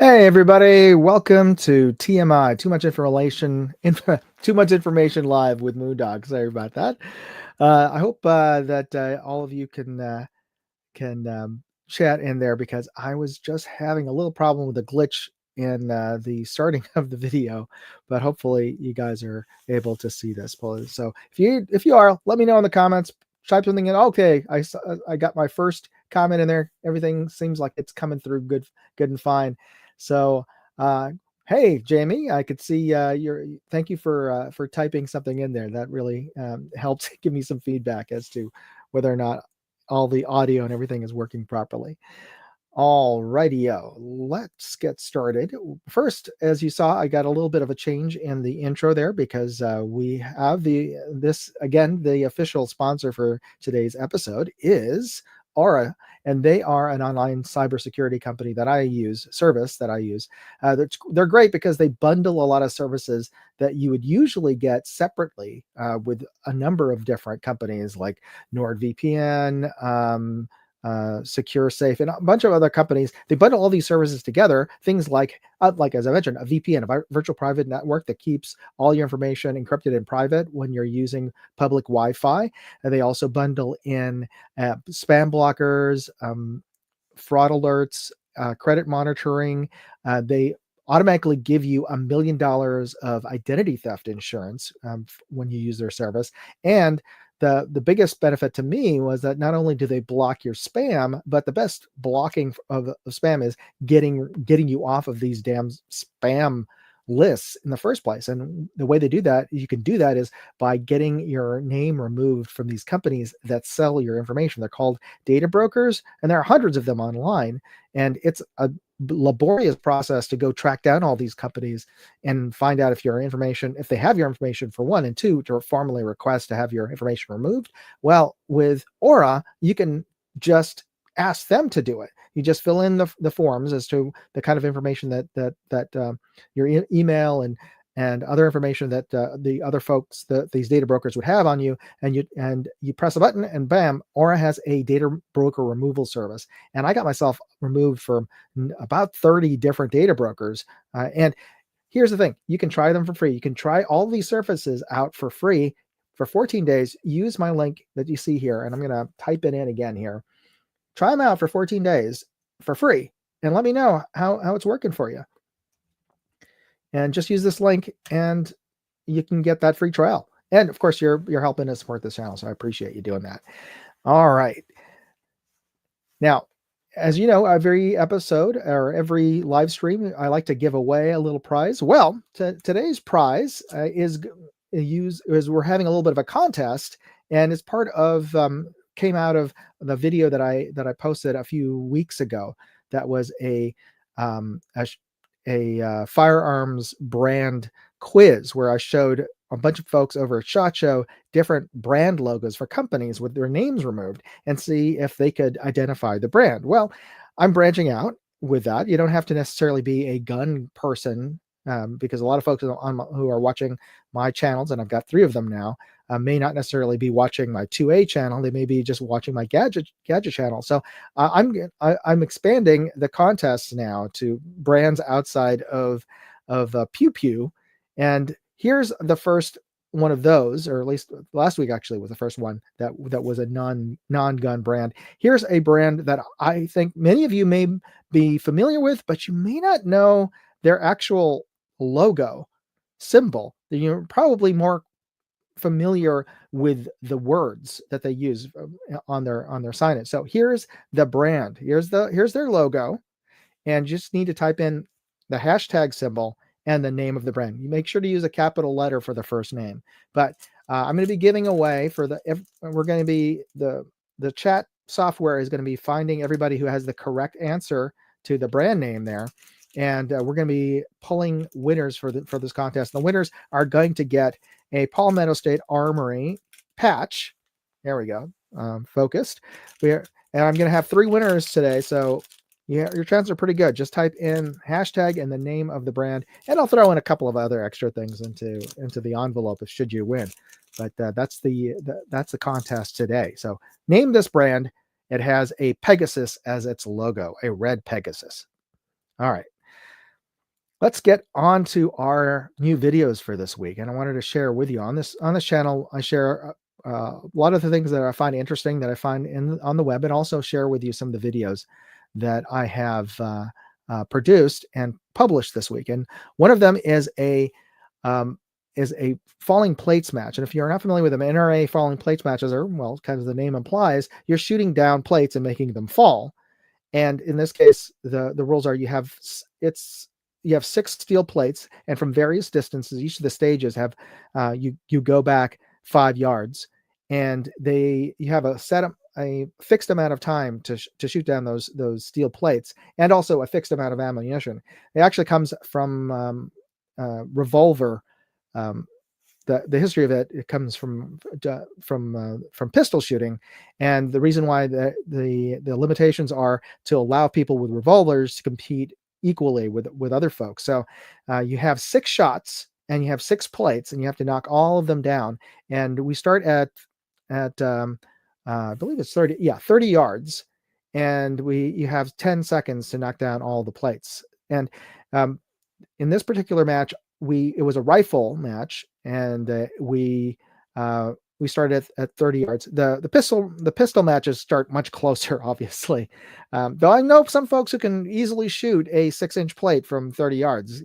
Hey everybody, welcome to TMI, Too Much Information Live with Moondog. Sorry about that. I hope that all of you can chat in there because I was just having a little problem with a glitch in the starting of the video, but hopefully you guys are able to see this. So if you are, let me know in the comments. Type something in. Okay, I got my first comment in there. Everything seems like it's coming through good and fine. So hey Jamie, I could see your. Thank you for typing something in there. That really helps give me some feedback as to whether or not all the audio and everything is working properly. All righty-o, let's get started. First, as you saw, I got a little bit of a change in the intro there because we have this again. The official sponsor for today's episode is Aura, and they are an online cybersecurity company that I use, service that I use. They're great because they bundle a lot of services that you would usually get separately with a number of different companies like NordVPN, Secure Safe, and a bunch of other companies. They bundle all these services together. Things like as I mentioned, a VPN, a virtual private network that keeps all your information encrypted and private when you're using public Wi-Fi. And they also bundle in spam blockers, fraud alerts, credit monitoring. They automatically give you $1 million of identity theft insurance when you use their service. And the biggest benefit to me was that not only do they block your spam, but the best blocking of spam is getting you off of these damn spam lists in the first place. And the way they do that, you can do that is by getting your name removed from these companies that sell your information. They're called data brokers, and there are hundreds of them online. And it's a laborious process to go track down all these companies and find out if they have your information, for one, and two, to formally request to have your information removed. Well, with Aura, you can just ask them to do it. You just fill in the forms as to the kind of information that your email and other information that the other folks, these data brokers would have on you, and you press a button, and bam, Aura has a data broker removal service. And I got myself removed from about 30 different data brokers. And here's the thing: you can try them for free. You can try all these services out for free for 14 days. Use my link that you see here, and I'm going to type it in again here. Try them out for 14 days for free, and let me know how it's working for you. And just use this link and you can get that free trial. And of course, you're helping to support this channel, so I appreciate you doing that. All right. Now, as you know, every episode or every live stream, I like to give away a little prize. Well, today's prize is we're having a little bit of a contest, and it's part of came out of the video that I posted a few weeks ago. That was a firearms brand quiz where I showed a bunch of folks over at SHOT Show different brand logos for companies with their names removed and see if they could identify the brand. Well, I'm branching out with that. You don't have to necessarily be a gun person because a lot of folks who are watching my channels, and I've got 3 of them now, may not necessarily be watching my 2A channel. They may be just watching my gadget channel. So I'm expanding the contests now to brands outside of Pew Pew. And here's the first one of those, or at least last week actually was the first one that was a non-gun brand. Here's a brand that I think many of you may be familiar with, but you may not know their actual logo symbol. You're probably more familiar with the words that they use on their signage. So here's the brand. Here's their logo, and you just need to type in the hashtag symbol and the name of the brand. You make sure to use a capital letter for the first name. But I'm going to be giving away we're going to be the chat software is going to be finding everybody who has the correct answer to the brand name there. And we're going to be pulling winners for this contest. The winners are going to get a Palmetto State Armory patch. There we go. Focused. And I'm going to have 3 winners today. So yeah, your chances are pretty good. Just type in hashtag and the name of the brand, and I'll throw in a couple of other extra things into the envelope should you win. But that's the contest today. So name this brand. It has a Pegasus as its logo, a red Pegasus. All right. let's get on to our new videos for this week. And I wanted to share with you on this channel. I share a lot of the things that I find interesting that I find on the web, and also share with you some of the videos that I have produced and published this week. And one of them um, is a falling plates match. And if you're not familiar with them, NRA falling plates matches are, well, kind of the name implies, you're shooting down plates and making them fall. And in this case, the rules are you have 6 steel plates, and from various distances, each of the stages have you go back 5 yards, and you have a fixed amount of time to shoot down those steel plates, and also a fixed amount of ammunition. It actually comes from revolver. Um, the history of it comes from pistol shooting, and the reason why the limitations are to allow people with revolvers to compete equally with other folks. So you have 6 shots and you have 6 plates, and you have to knock all of them down. And we start at I believe it's 30 yards, and you have 10 seconds to knock down all the plates. And in this particular match, it was a rifle match, and we started at 30 yards. The pistol matches start much closer, obviously. Though I know some folks who can easily shoot a 6-inch plate from 30 yards.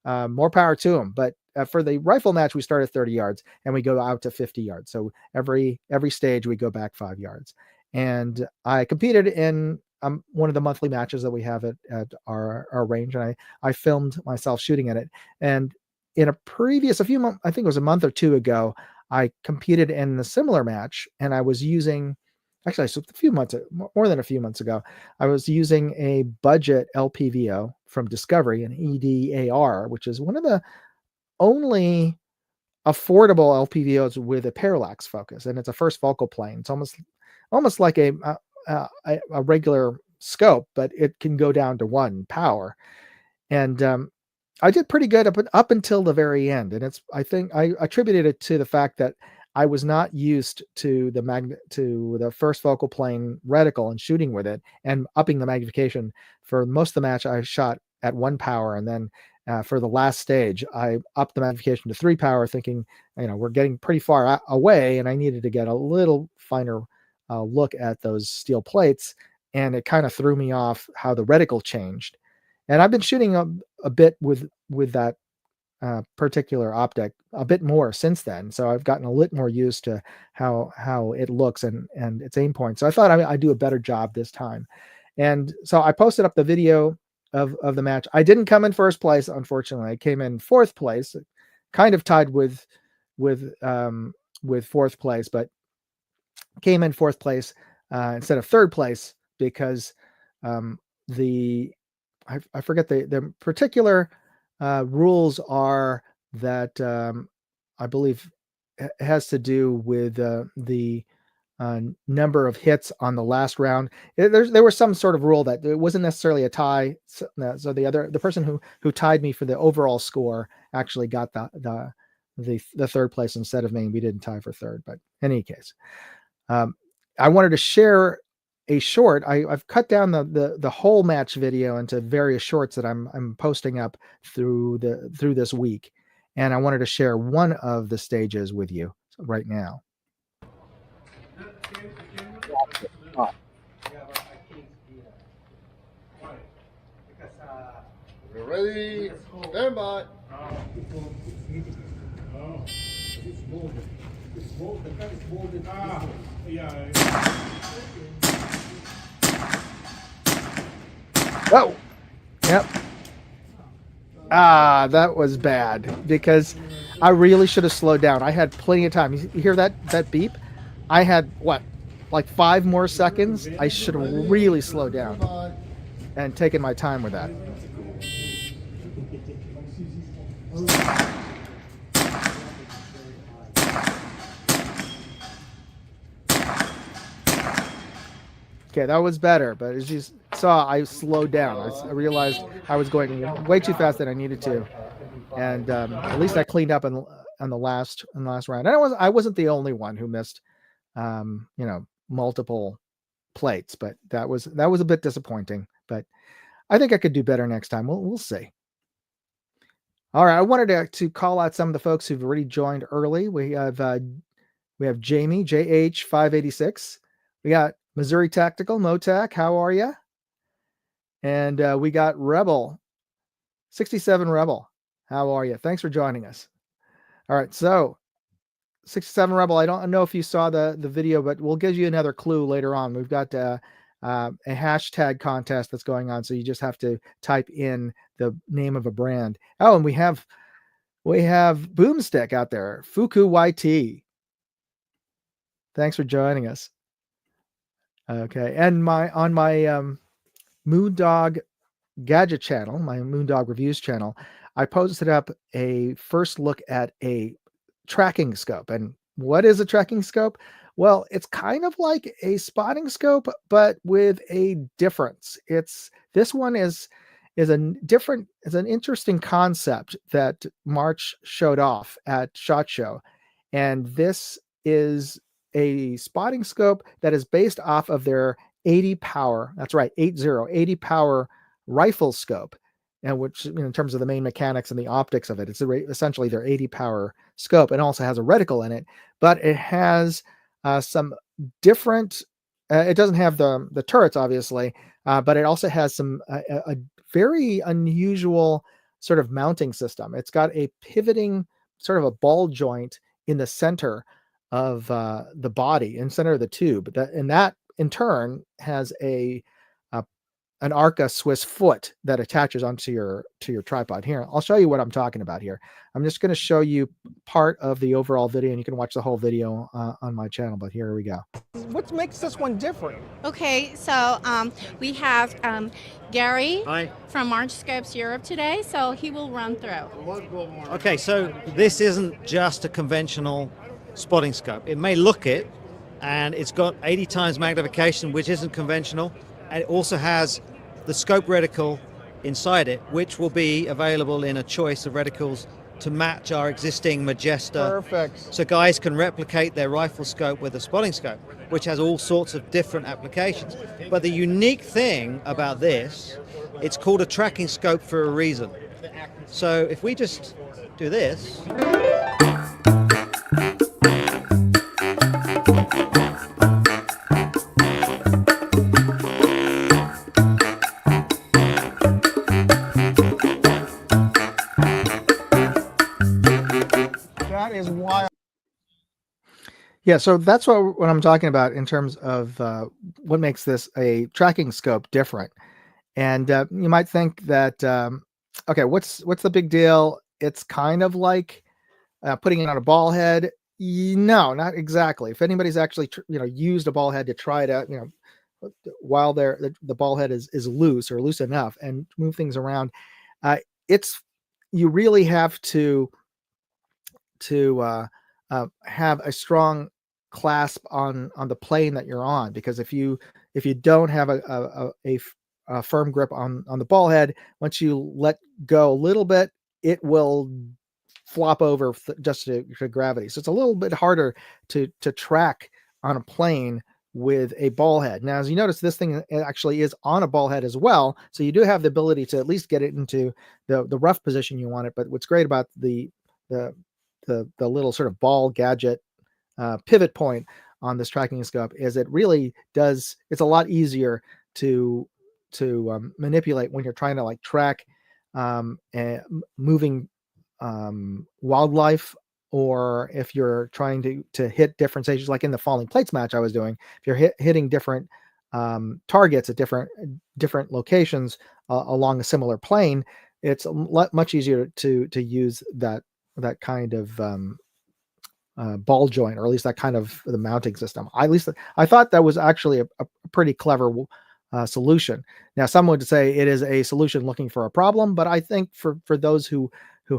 More power to them. But for the rifle match, we start at 30 yards and we go out to 50 yards. So every stage we go back 5 yards. And I competed in one of the monthly matches that we have at our range, and I filmed myself shooting at it. And in a few months, I think it was a month or two ago, I competed in a similar match, and I was using, actually, more than a few months ago, I was using a budget LPVO from Discovery, an EDAR, which is one of the only affordable LPVOs with a parallax focus, and it's a first focal plane. It's almost like a regular scope, but it can go down to 1 power. And I did pretty good up until the very end. And I think I attributed it to the fact that I was not used to the first focal plane reticle and shooting with it and upping the magnification. For most of the match, I shot at 1 power, and then for the last stage, I upped the magnification to 3 power, thinking, we're getting pretty far away, and I needed to get a little finer look at those steel plates, and it kind of threw me off how the reticle changed. And I've been shooting a bit with that particular optic a bit more since then, so I've gotten a little more used to how it looks and its aim point. So I thought I'd do a better job this time, and so I posted up the video of the match. I didn't come in first place, unfortunately. I came in 4th place, kind of tied with 4th place, but came in 4th place instead of 3rd place because I forget the particular rules are that I believe it has to do with the number of hits on the last round. There was some sort of rule that it wasn't necessarily a tie. So the person who tied me for the overall score actually got the 3rd place instead of me. We didn't tie for 3rd, but in any case, I wanted to share a short. I've cut down the whole match video into various shorts that I'm posting up through this week, and I wanted to share one of the stages with you right now. We're ready. Stand by. Oh, yep. That was bad because I really should have slowed down. I had plenty of time. You hear that beep? I had like 5 more seconds. I should have really slowed down and taken my time with that. Okay, that was better, but as you saw, I slowed down. I realized I was going way too fast than I needed to, and at least I cleaned up on the last round. And I wasn't the only one who missed, multiple plates, but that was a bit disappointing. But I think I could do better next time. We'll see. All right, I wanted to call out some of the folks who've already joined early. We have Jamie JH586. We got Missouri Tactical Motac. How are you? And we got Rebel 67 Rebel. How are you? Thanks for joining us. All right, so 67 Rebel. I don't know if you saw the video, but we'll give you another clue later on. We've got a hashtag contest that's going on, so you just have to type in the name of a brand. Oh, and we have Boomstick out there, Fuku YT. Thanks for joining us. Okay, and on my Moondog gadget channel, my Moondog reviews channel, I posted up a first look at a tracking scope. And what is a tracking scope? Well, it's kind of like a spotting scope, but with a difference. This one is an interesting concept that March showed off at SHOT Show. And this is a spotting scope that is based off of their 80 power. That's right, 80 power rifle scope, and which, in terms of the main mechanics and the optics of it, it's essentially their 80 power scope, and also has a reticle in it, but it has some different. It doesn't have the turrets, obviously, but it also has a very unusual sort of mounting system. It's got a pivoting sort of a ball joint in the center of the body, in center of the tube. That in turn has an Arca Swiss foot that attaches onto your tripod. Here, I'll show you what I'm talking about here. I'm just going to show you part of the overall video, and you can watch the whole video on my channel, but here we go. What makes this one different? Okay, so we have Gary Hi. from March Scopes Europe today, so he will run through. Okay, so this isn't just a conventional spotting scope. It may look it, and it's got 80 times magnification, which isn't conventional, and it also has the scope reticle inside it, which will be available in a choice of reticles to match our existing Magesta. Perfect. So guys can replicate their rifle scope with a spotting scope, which has all sorts of different applications. But the unique thing about this, it's called a tracking scope for a reason. So if we just do this. That is wild. Yeah, so that's what I'm talking about in terms of what makes this a tracking scope different. And you might think that, okay, what's the big deal? It's kind of like putting it on a ball head. No, not exactly. If anybody's actually used a ball head to try to while the ball head is loose or loose enough and move things around, you really have to have a strong clasp on the plane that you're on, because if you don't have a firm grip on the ball head, once you let go a little bit, it will flop over just to gravity. So it's a little bit harder to track on a plane with a ball head. Now, as you notice, this thing actually is on a ball head as well, so you do have the ability to at least get it into the rough position you want it. But what's great about the little sort of ball gadget pivot point on this tracking scope is it really does. It's a lot easier to manipulate when you're trying to like track moving wildlife, or if you're trying to hit different stages, like in the falling plates match I was doing. If you're hitting different targets at different locations along a similar plane, it's much easier to use that kind of ball joint, or at least that kind of the mounting system. I thought that was actually a pretty clever solution. Now, some would say it is a solution looking for a problem, but I think for those who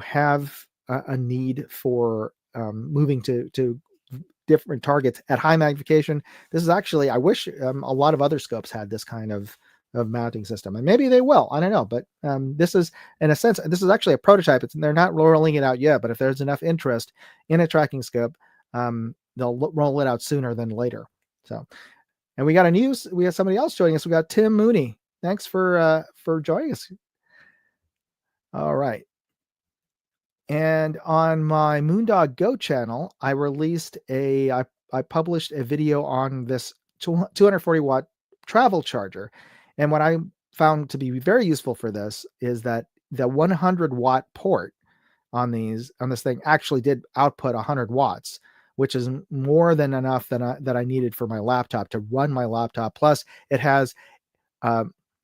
have a need for moving to different targets at high magnification, this is actually, I wish a lot of other scopes had this kind of mounting system, and maybe they will. I don't know, but this is, in a sense, this is actually a prototype. They're not rolling it out yet, but if there's enough interest in a tracking scope, they'll roll it out sooner than later. So, and we have somebody else joining us. We got Tim Mooney. Thanks for joining us. All right. And on my Moondog Go channel, I published a video on this 240 watt travel charger. And what I found to be very useful for this is that the 100 watt port on this thing actually did output 100 watts, which is more than enough that I needed for my laptop to run my laptop. Plus, it has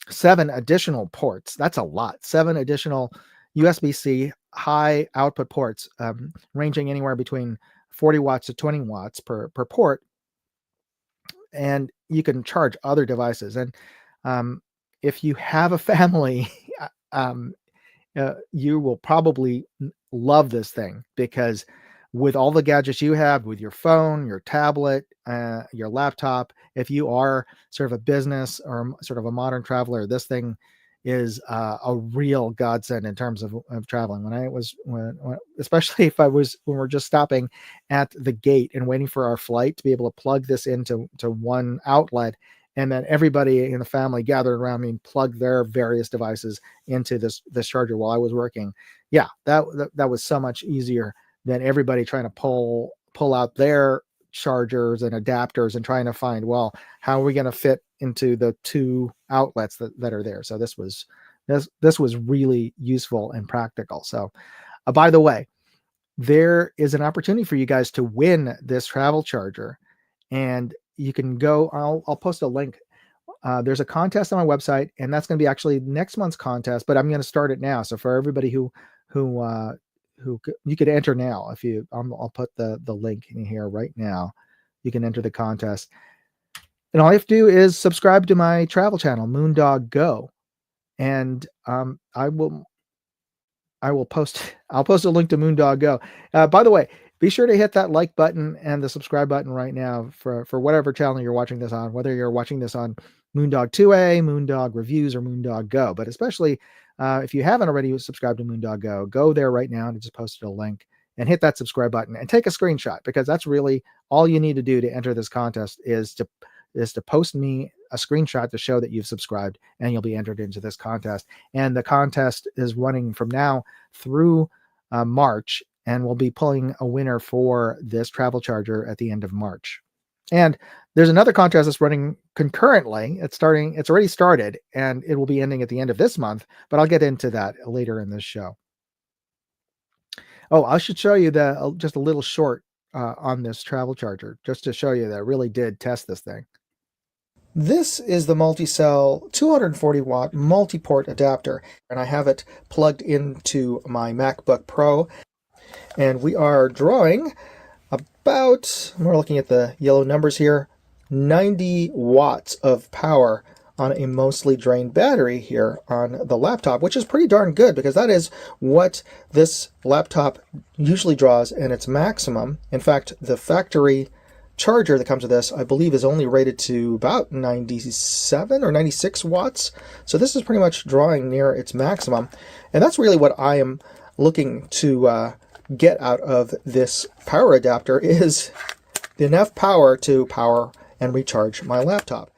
7 additional ports. That's a lot. 7 additional USB-C high output ports, ranging anywhere between 40 watts to 20 watts per port. And you can charge other devices. And if you have a family, you will probably love this thing, because with all the gadgets you have, with your phone, your tablet, your laptop, if you are sort of a business or sort of a modern traveler, this thing is a real godsend in terms of traveling. Especially when we're just stopping at the gate and waiting for our flight, to be able to plug this into one outlet, and then everybody in the family gathered around me and plugged their various devices into this charger while I was working. Yeah, that was so much easier than everybody trying to pull out their chargers and adapters and trying to find, well, how are we going to fit into the 2 outlets that are there. So this was really useful and practical. So by the way, there is an opportunity for you guys to win this travel charger, and you can go, I'll post a link. There's a contest on my website, and that's going to be actually next month's contest, but I'm going to start it now. So for everybody who you could enter now, I'll put the link in here right now. You can enter the contest, and all you have to do is subscribe to my travel channel, Moondog Go, and I'll post a link to Moondog Go. By the way, be sure to hit that like button and the subscribe button right now for whatever channel you're watching this on, whether you're watching this on Moondog 2A, Moondog Reviews, or Moondog Go. But especially if you haven't already subscribed to Moondog Go, go there right now and just posted a link and hit that subscribe button and take a screenshot, because that's really all you need to do to enter this contest is to post me a screenshot to show that you've subscribed, and you'll be entered into this contest. And the contest is running from now through March, and we'll be pulling a winner for this travel charger at the end of March. And there's another contest that's running concurrently. It's already started, and it will be ending at the end of this month, but I'll get into that later in this show. Oh, I should show you just a little short on this travel charger, just to show you that I really did test this thing. This is the multi-cell 240 watt multi-port adapter, and I have it plugged into my MacBook Pro. And we are drawing we're looking at the yellow numbers here, 90 watts of power on a mostly drained battery here on the laptop, which is pretty darn good, because that is what this laptop usually draws in its maximum. In fact, the factory charger that comes with this, I believe, is only rated to about 97 or 96 watts. So this is pretty much drawing near its maximum. And that's really what I am looking to get out of this power adapter, is enough power to power and recharge my laptop.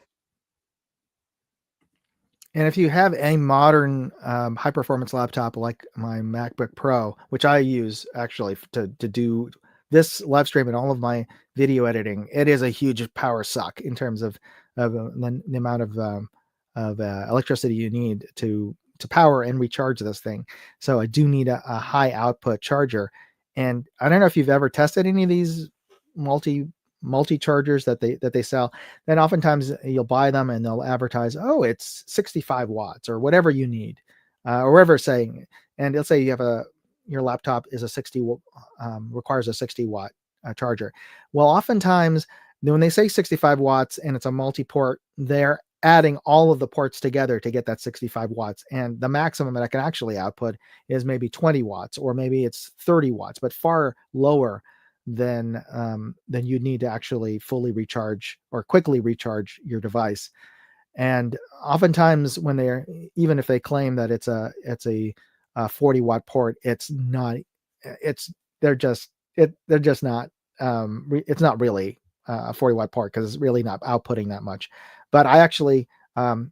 And if you have a modern high-performance laptop like my MacBook Pro, which I use actually to do this live stream and all of my video editing, it is a huge power suck in terms of the amount of electricity you need to power and recharge this thing. So I do need a high output charger. And I don't know if you've ever tested any of these multi chargers that they sell. Then oftentimes you'll buy them and they'll advertise, oh, it's 65 watts or whatever you need, or whatever it's saying. And let's say you have your laptop is requires a 60 watt charger. Well, oftentimes when they say 65 watts and it's a multi-port, they're adding all of the ports together to get that 65 watts. And the maximum that I can actually output is maybe 20 watts, or maybe it's 30 watts, but far lower than you'd need to actually fully recharge or quickly recharge your device. And oftentimes even if they claim that it's a 40 watt port, it's not, they're just not, it's not really a 40 watt port, because it's really not outputting that much. But I actually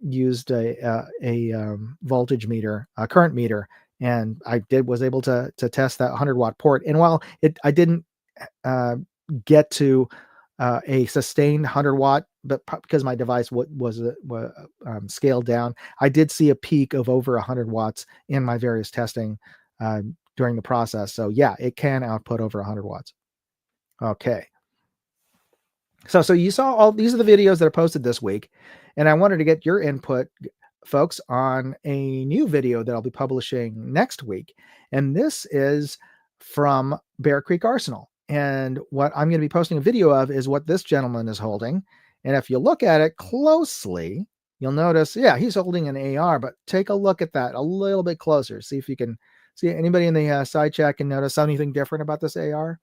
used a voltage meter, a current meter, and I was able to test that 100-watt port. And while I didn't get to a sustained 100-watt, but because my device was scaled down, I did see a peak of over 100 watts in my various testing during the process. So yeah, it can output over 100 watts. Okay. So you saw all these are the videos that are posted this week, and I wanted to get your input, folks, on a new video that I'll be publishing next week. And this is from Bear Creek Arsenal. And what I'm going to be posting a video of is what this gentleman is holding. And if you look at it closely, you'll notice, yeah, he's holding an AR, but take a look at that a little bit closer. See if you can see anybody in the side chat can notice anything different about this AR.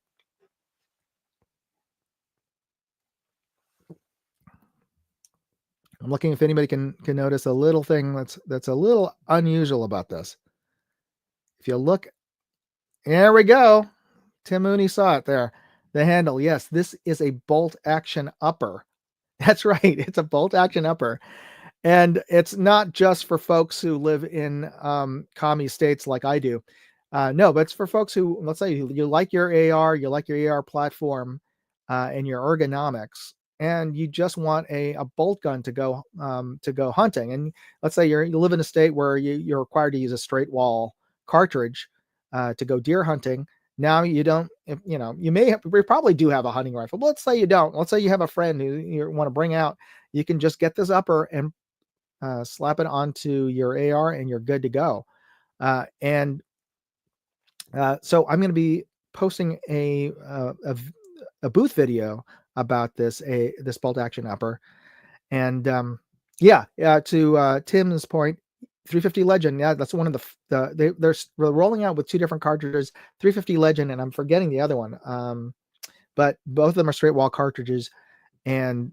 I'm looking if anybody can notice a little thing that's a little unusual about this. If you look, there we go. Tim Mooney saw it there. The handle, yes, this is a bolt action upper. That's right, it's a bolt action upper. And it's not just for folks who live in commie states like I do. No, but it's for folks who, let's say you like your AR, you like your AR platform and your ergonomics, and you just want a bolt gun to go hunting. And let's say you live in a state where you're required to use a straight wall cartridge to go deer hunting. Now you don't, we probably do have a hunting rifle, but let's say you don't. Let's say you have a friend who you want to bring out. You can just get this upper and slap it onto your AR and you're good to go. So I'm going to be posting a booth video about this bolt action upper. And to Tim's point, 350 Legend, yeah, that's one of they're rolling out with two different cartridges, 350 Legend, and I'm forgetting the other one. But both of them are straight wall cartridges. And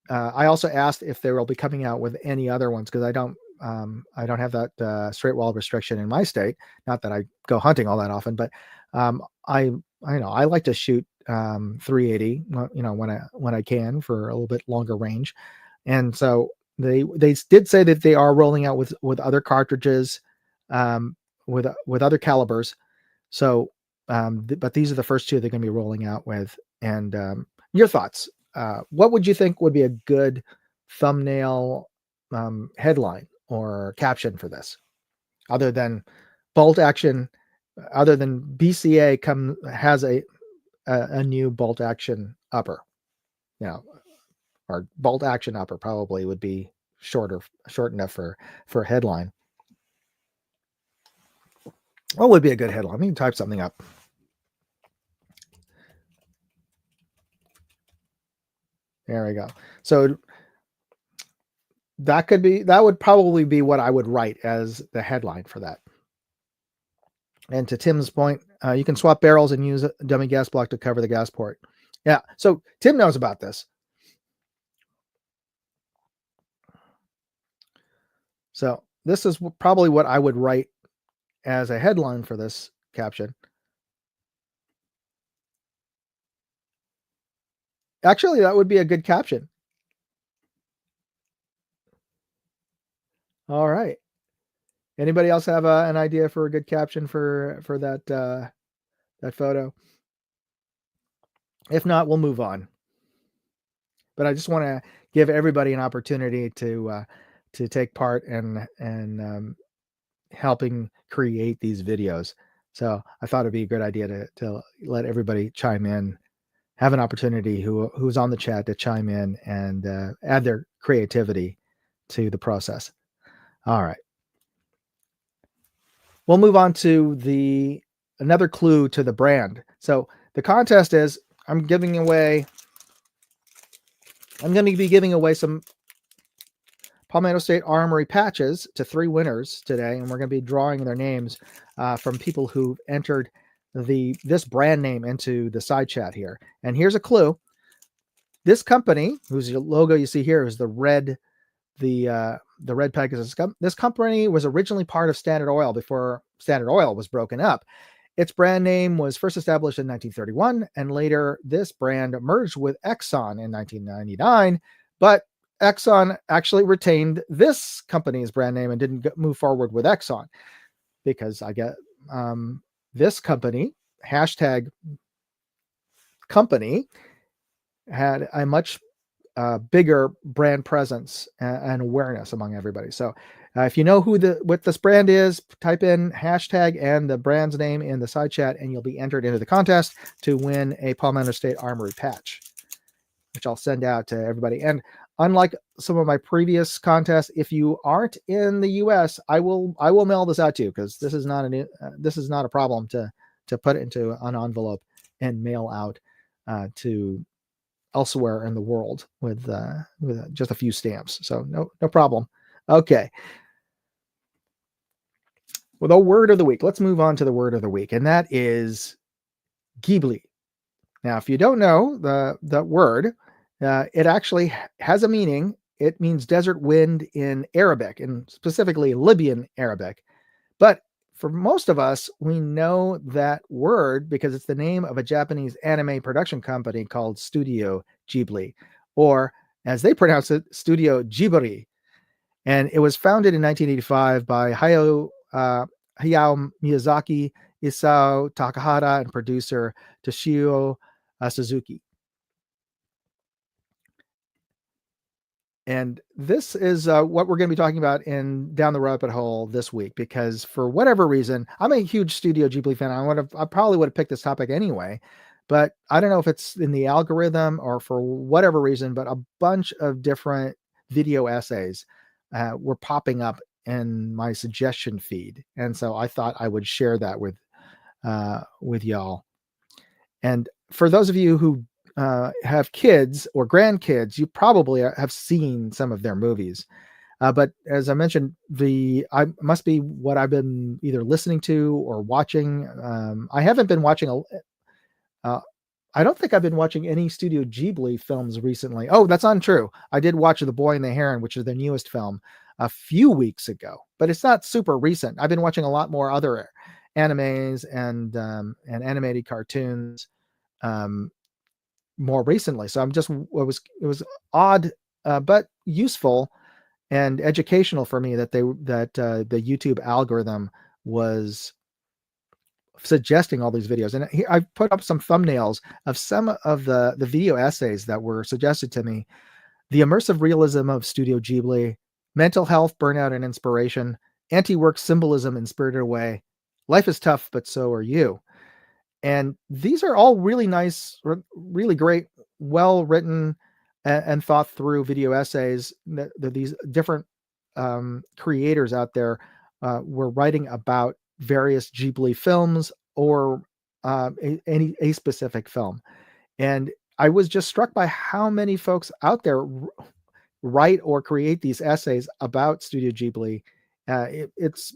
I also asked if they will be coming out with any other ones, because I don't have that straight wall restriction in my state. Not that I go hunting all that often, but I like to shoot 380, when I can for a little bit longer range. And so they did say that they are rolling out with other cartridges, with other calibers. So, but these are the first two they're going to be rolling out with. And your thoughts? What would you think would be a good thumbnail headline or caption for this, other than bolt action, other than BCA has a new bolt action upper, or bolt action upper probably would be short enough for a headline. What would be a good headline? Let me type something up. There we go. So that would probably be what I would write as the headline for that. And to Tim's point, you can swap barrels and use a dummy gas block to cover the gas port. Yeah. So Tim knows about this. So this is probably what I would write as a headline for this caption. Actually, that would be a good caption. All right. Anybody else have an idea for a good caption for that photo? If not, we'll move on. But I just want to give everybody an opportunity to take part in helping create these videos. So I thought it'd be a good idea to let everybody chime in, have an opportunity who's on the chat to chime in and add their creativity to the process. All right. We'll move on to another clue to the brand. So the contest is I'm going to be giving away some Palmetto State Armory patches to 3 winners today, and we're going to be drawing their names from people who've entered this brand name into the side chat here. And here's a clue. This company, whose logo you see here is the red Pegasus. This company was originally part of Standard Oil before Standard Oil was broken up. Its brand name was first established in 1931, and later this brand merged with Exxon in 1999. But Exxon actually retained this company's brand name and didn't move forward with Exxon. because I get this company, hashtag company, had a much bigger brand presence and awareness among everybody. So if you know what this brand is, type in hashtag and the brand's name in the side chat, and you'll be entered into the contest to win a Palmetto State Armory patch, which I'll send out to everybody. And unlike some of my previous contests, if you aren't in the US, I will mail this out to you, because this is not a problem to put it into an envelope and mail out to elsewhere in the world with just a few stamps. So no problem. Okay. Well, the word of the week. Let's move on to the word of the week, and that is Ghibli. Now, if you don't know the word, it actually has a meaning. It means desert wind in Arabic, and specifically Libyan Arabic. But for most of us, we know that word because it's the name of a Japanese anime production company called Studio Ghibli, or as they pronounce it, Studio Ghibli. And it was founded in 1985 by Hayao Miyazaki, Isao Takahata, and producer Toshio Suzuki. And this is what we're going to be talking about in Down the Rabbit Hole this week, because for whatever reason, I'm a huge Studio Ghibli fan. I probably would have picked this topic anyway, but I don't know if it's in the algorithm or for whatever reason, but a bunch of different video essays were popping up in my suggestion feed. And so I thought I would share that with y'all. And for those of you who have kids or grandkids, you probably have seen some of their movies. But as I mentioned, I must be what I've been either listening to or watching. I haven't been watching I don't think I've been watching any Studio Ghibli films recently. Oh, that's untrue. I did watch The Boy and the Heron, which is their newest film, a few weeks ago, but it's not super recent. I've been watching a lot more other animes and animated cartoons more recently. So it was odd, but useful and educational for me that the YouTube algorithm was suggesting all these videos. And I put up some thumbnails of some of the video essays that were suggested to me. The immersive realism of Studio Ghibli, mental health, burnout, and inspiration, anti-work symbolism in Spirited Away, life is tough, but so are you. And these are all really nice, really great, well-written and thought through video essays that these different creators out there were writing about various Ghibli films or a specific film. And I was just struck by how many folks out there write or create these essays about Studio Ghibli. It's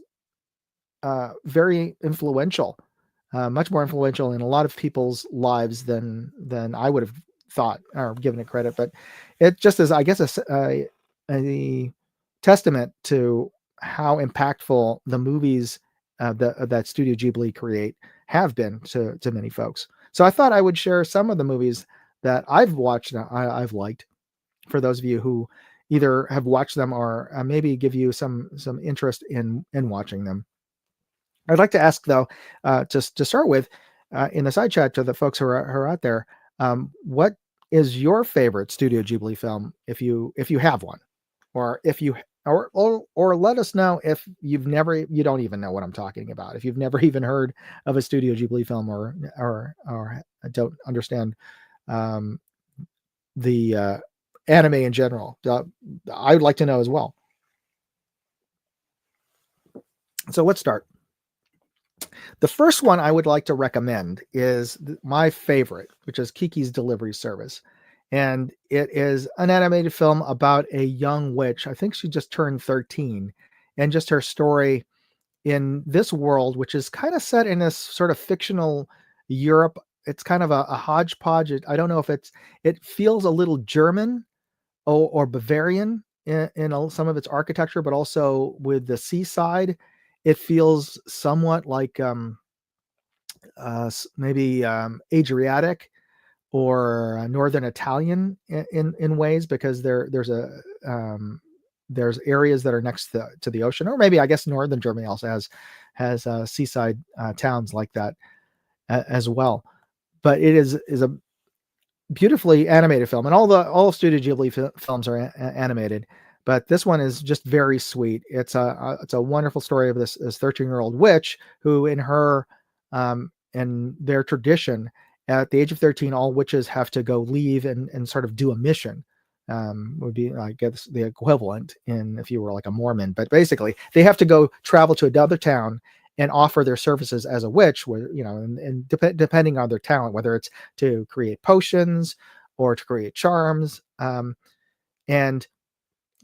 very influential, much more influential in a lot of people's lives than I would have thought or given it credit. But it just is, I guess, a testament to how impactful the movies that Studio Ghibli create have been to many folks. So I thought I would share some of the movies that I've watched and I've liked, for those of you who either have watched them or maybe give you some interest in watching them. I'd like to ask, though, just to start with, in the side chat to the folks who are out there, what is your favorite Studio Ghibli film, if you have one, or if you or let us know if you don't even know what I'm talking about, if you've never even heard of a Studio Ghibli film or don't understand the anime in general. I would like to know as well. So let's start. The first one I would like to recommend is my favorite, which is Kiki's Delivery Service. And it is an animated film about a young witch. I think she just turned 13, and just her story in this world, which is kind of set in this sort of fictional Europe. It's kind of a hodgepodge. I don't know if it feels a little German or Bavarian in some of its architecture, but also with the seaside, it feels somewhat like maybe Adriatic or Northern Italian in ways, because there's a there's areas that are next to the ocean, or maybe I guess northern Germany also has seaside towns like that as well. But it is a beautifully animated film, and all Studio Ghibli films are animated, but this one is just very sweet. It's a wonderful story of this 13-year-old witch who, in their tradition, at the age of 13, all witches have to go leave and sort of do a mission. Would be, I guess, the equivalent in if you were like a Mormon, but basically they have to go travel to another town and offer their services as a witch, where and depending on their talent, whether it's to create potions or to create charms. And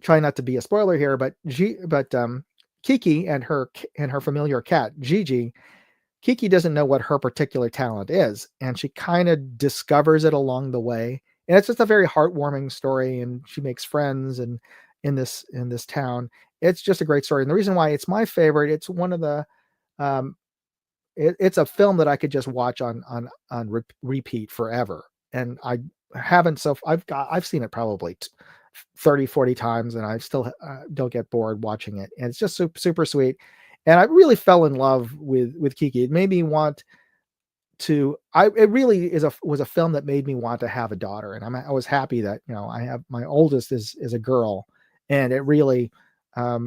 try not to be a spoiler here, but Kiki and her familiar cat Gigi. Kiki doesn't know what her particular talent is, and she kind of discovers it along the way. And it's just a very heartwarming story, and she makes friends and in this town. It's just a great story. And the reason why it's my favorite, it's one of the um, it's a film that I could just watch on repeat forever. And I haven't so I've seen it probably 30, 40 times, and I still don't get bored watching it. And it's just super, super sweet. And I really fell in love with Kiki. It made me want to. It really was a film that made me want to have a daughter. And I was happy that I have my oldest is a girl, and it really I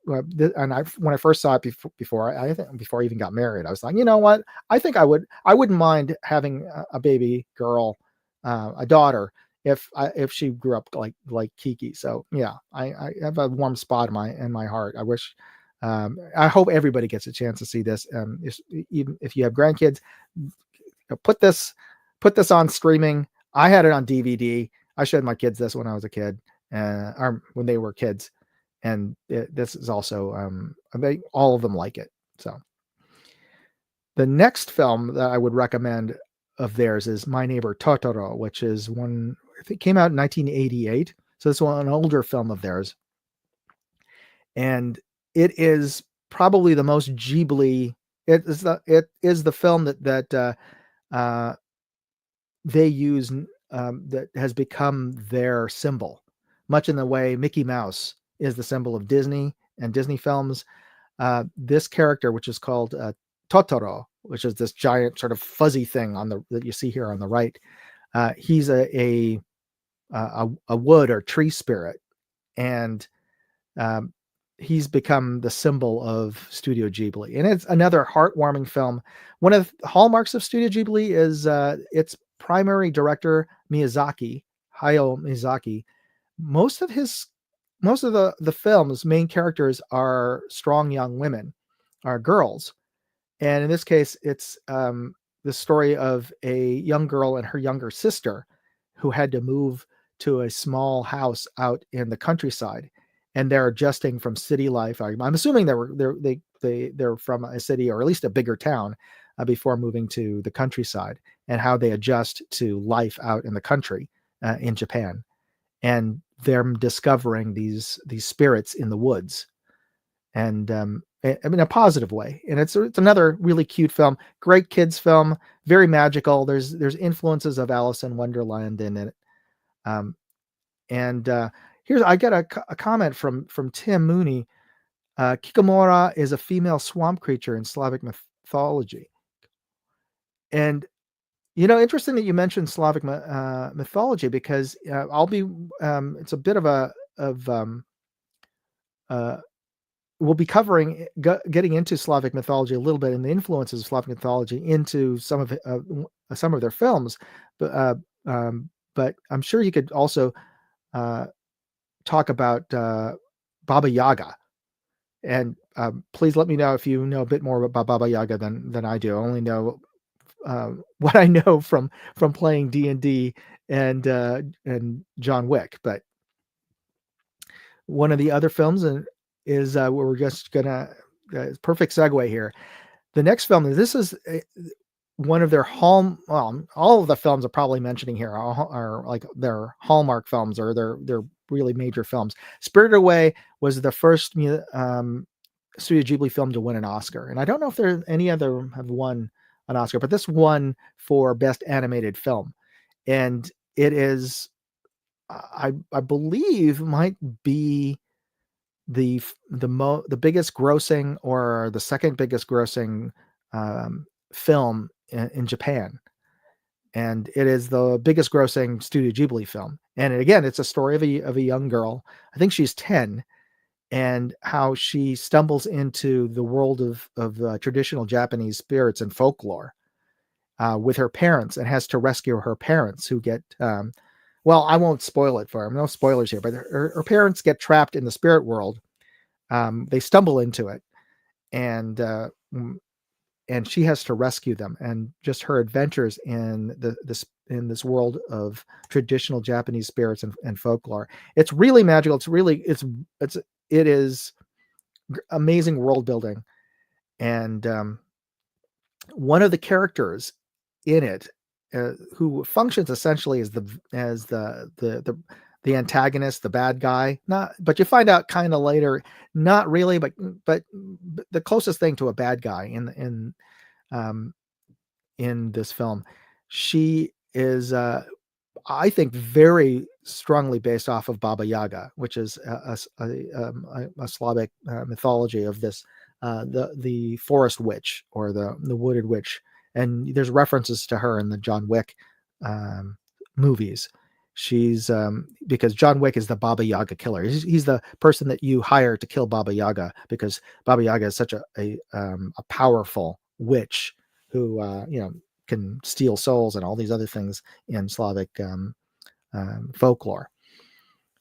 and when I first saw it before I think before I even got married, I was like, you know what? I think I wouldn't mind having a baby girl, a daughter, if she grew up like Kiki. So yeah, I have a warm spot in my heart. I wish. I hope everybody gets a chance to see this. Even if you have grandkids, put this on streaming. I had it on DVD. I showed my kids this when I was a kid, or when they were kids, and this is also all of them like it. So the next film that I would recommend of theirs is My Neighbor Totoro, which is one I think came out in 1988. So this one an older film of theirs, and it is probably the most Ghibli. It is the film that they use, that has become their symbol, much in the way Mickey Mouse is the symbol of Disney and Disney films. This character, which is called Totoro, which is this giant sort of fuzzy thing that you see here on the right, he's a wood or tree spirit, and he's become the symbol of Studio Ghibli. And it's another heartwarming film. One of the hallmarks of Studio Ghibli is its primary director, Miyazaki, Hayao Miyazaki. Most of the film's main characters are strong young women, are girls. And in this case, it's the story of a young girl and her younger sister who had to move to a small house out in the countryside, and they're adjusting from city life. I'm assuming they're from a city or at least a bigger town before moving to the countryside, and how they adjust to life out in the country in Japan, and them discovering these spirits in the woods, and in a positive way. And it's another really cute film, great kids film, very magical. There's influences of Alice in Wonderland in it. And here's I got a comment from Tim Mooney. Kikomora is a female swamp creature in Slavic mythology. And interesting that you mentioned Slavic mythology, because it's a bit we'll be covering getting into Slavic mythology a little bit, and the influences of Slavic mythology into some of their films. But I'm sure you could also talk about Baba Yaga, and please let me know if you know a bit more about Baba Yaga than I do. I only know what I know from playing D&D and John Wick. But one of the other films is where we're just gonna perfect segue here. The next film, this is one of their all of the films I'm probably mentioning here are like their hallmark films, or their really major films. Spirited Away was the first Studio Ghibli film to win an Oscar, and I don't know if any other have won an Oscar, but this won for Best Animated Film. And it is I believe might be the biggest grossing or the second biggest grossing film in Japan, and it is the biggest grossing Studio Ghibli film. And again, it's a story of a young girl. I think she's 10, and how she stumbles into the world of traditional Japanese spirits and folklore with her parents, and has to rescue her parents who get well, I won't spoil it for her. No spoilers here, but her parents get trapped in the spirit world. They stumble into it, and and she has to rescue them. And just her adventures in this world of traditional Japanese spirits and folklore. It's really magical. It is amazing world building, and one of the characters in it, who functions essentially as the antagonist, the bad guy. Not, but you find out kind of later, not really, but the closest thing to a bad guy um, in this film. She is, I think, very strongly based off of Baba Yaga, which is a Slavic mythology of this the forest witch, or the wooded witch, and there's references to her in the John Wick um, movies. She's because John Wick is the Baba Yaga killer. He's the person that you hire to kill Baba Yaga, because Baba Yaga is such a powerful witch who can steal souls and all these other things in Slavic folklore.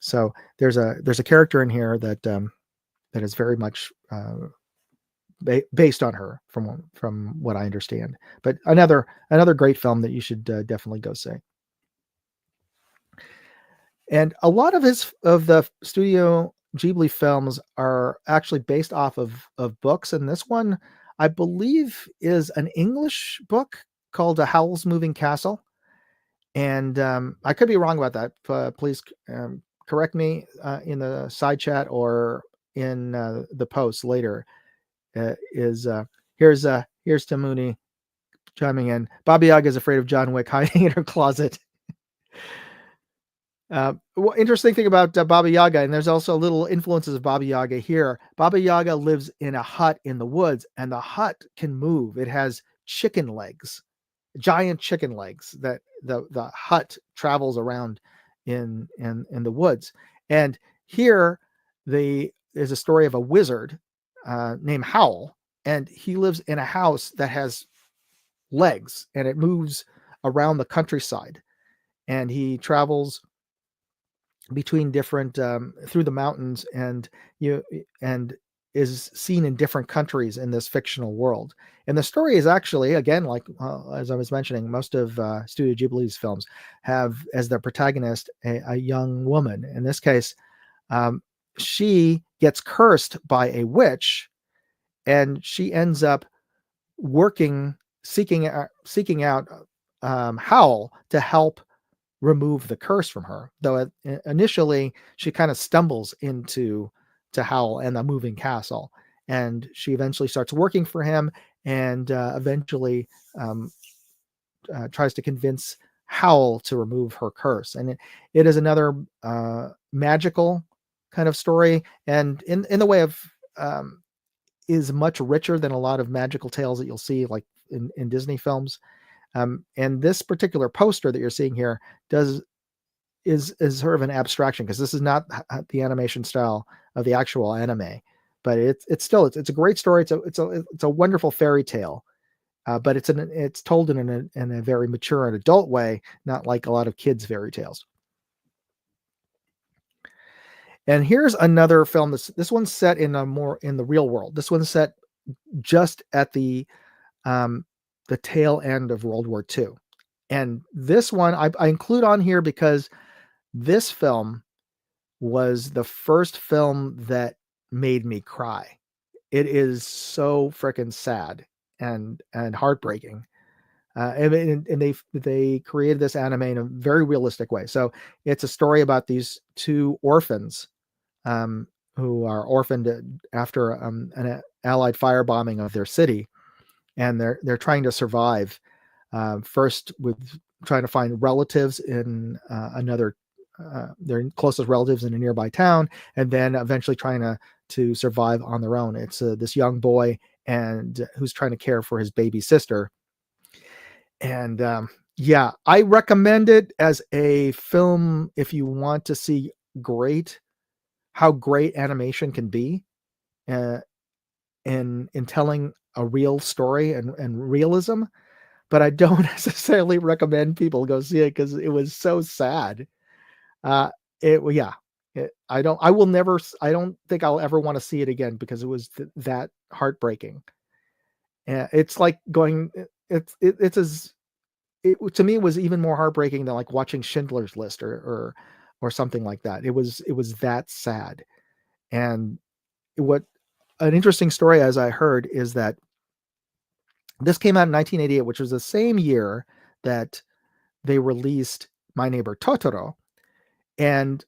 So there's a character in here that that is very much based on her, from what I understand. But another great film that you should definitely go see. And a lot of the Studio Ghibli films are actually based off of books, and this one, I believe, is an English book called Howl's Moving Castle. And I could be wrong about that. Please correct me in the side chat or in the post later. Here's Tamuni chiming in. Baba Yaga is afraid of John Wick, hiding in her closet. Well, interesting thing about Baba Yaga, and there's also little influences of Baba Yaga here. Baba Yaga lives in a hut in the woods, and the hut can move. It has chicken legs, giant chicken legs, that the hut travels around in the woods. And here there's a story of a wizard named Howl, and he lives in a house that has legs, and it moves around the countryside, and he travels between different through the mountains, and is seen in different countries in this fictional world. And the story is actually, again, like as I was mentioning, most of Studio Ghibli's films have as their protagonist a young woman. In this case, she gets cursed by a witch, and she ends up seeking out Howl to help remove the curse from her. Though initially she kind of stumbles into Howl and the moving castle, and she eventually starts working for him, and eventually tries to convince Howl to remove her curse. And it is another magical kind of story, and in the way of is much richer than a lot of magical tales that you'll see like in Disney films. And this particular poster that you're seeing here is sort of an abstraction, because this is not the animation style of the actual anime, but it's still a great story. It's a wonderful fairy tale, but it's told in a very mature and adult way, not like a lot of kids' fairy tales. And here's another film. This one's set in the real world. This one's set just at the tail end of World War II. And this one I include on here because this film was the first film that made me cry. It is so freaking sad and heartbreaking. And they created this anime in a very realistic way. So it's a story about these two orphans who are orphaned after an Allied firebombing of their city, and they're trying to survive. First with trying to find relatives in another their closest relatives in a nearby town, and then eventually trying to survive on their own. It's this young boy and who's trying to care for his baby sister. And yeah, I recommend it as a film if you want to see how great animation can be uh, in telling a real story and realism. But I don't necessarily recommend people go see it because it was so sad. Uh, yeah, I don't think I'll ever want to see it again because it was that heartbreaking. It's like going, it's as, it to me was even more heartbreaking than like watching Schindler's List or something like that. It was that sad. And what an interesting story, as I heard, is that this came out in 1988, which was the same year that they released My Neighbor Totoro, and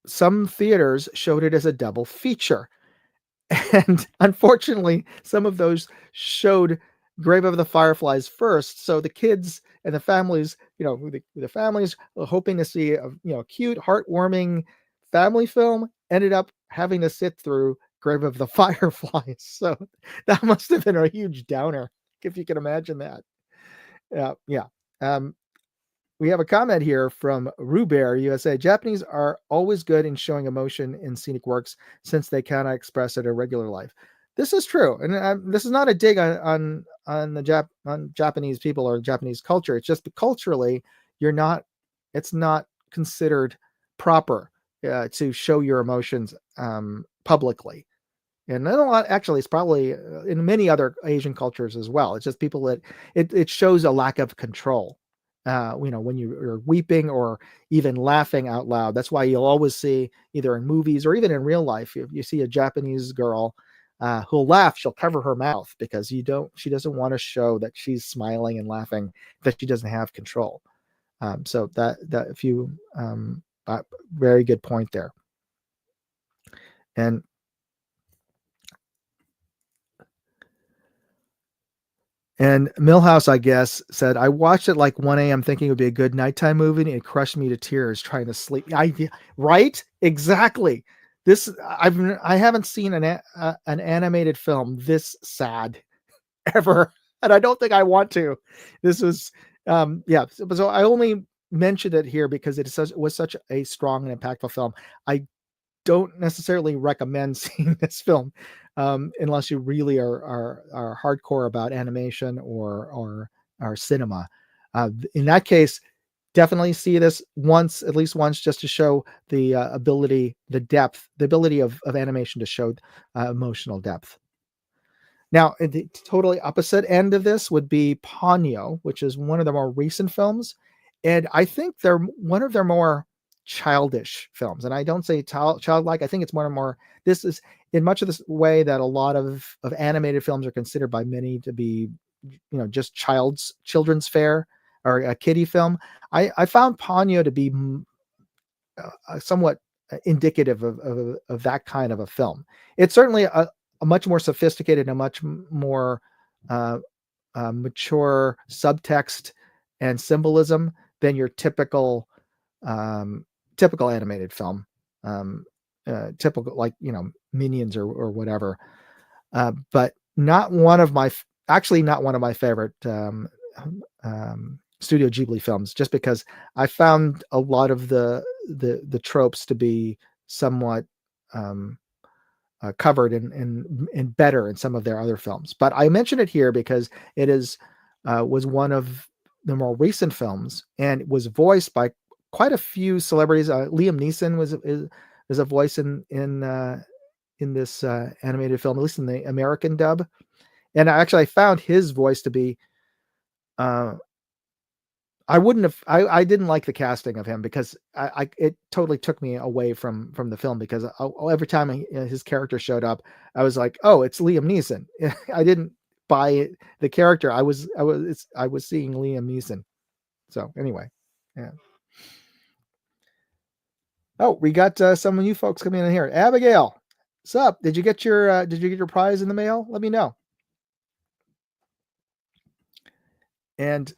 some theaters showed it as a double feature. And unfortunately, some of those showed Grave of the Fireflies first. So the kids and the families, the families hoping to see a cute, heartwarming family film ended up having to sit through Grave of the Fireflies. So that must have been a huge downer, if you can imagine that. Yeah. Um, we have a comment here from Ruber USA. Japanese are always good in showing emotion in scenic works since they cannot express it in regular life. This is true, and this is not a dig on on Japanese people or Japanese culture. It's just culturally, it's not considered proper to show your emotions publicly. And not a lot, actually, it's probably in many other Asian cultures as well. It's just people that it shows a lack of control. When you're weeping or even laughing out loud. That's why you'll always see, either in movies or even in real life, if you see a Japanese girl who'll laugh, she'll cover her mouth because she doesn't want to show that she's smiling and laughing, that she doesn't have control. So that if you very good point there. And Millhouse, I guess, said, I watched it like 1 a.m. thinking it would be a good nighttime movie, and it crushed me to tears trying to sleep. Right? Exactly. I haven't seen an animated film this sad ever, and I don't think I want to. This was, yeah. So I only mentioned it here because it was such a strong and impactful film. I don't necessarily recommend seeing this film unless you really are hardcore about animation or cinema. In that case, definitely see this at least once, just to show the ability, the ability of animation to show emotional depth. Now, at the totally opposite end of this would be Ponyo, which is one of the more recent films. And I think they're one of their more childish films. And I don't say childlike. I think it's this is in much of this way that a lot of animated films are considered by many to be, just children's fare or a kiddie film. I found Ponyo to be somewhat indicative of that kind of a film. It's certainly a much more sophisticated, a much more mature subtext and symbolism than your typical animated film, typical, like, Minions or whatever. But not one of my favorite Studio Ghibli films, just because I found a lot of the tropes to be somewhat covered in better in some of their other films. But I mention it here because it was one of the more recent films, and it was voiced by quite a few celebrities. Liam Neeson is a voice in this animated film, at least in the American dub. And I found his voice to be I didn't like the casting of him because it totally took me away from the film, because every time his character showed up, I was like, oh, it's Liam Neeson. I didn't buy the character. I was seeing Liam Neeson. So anyway, yeah. Oh, we got some of you folks coming in here. Abigail, what's up? Did you get your prize in the mail? Let me know. And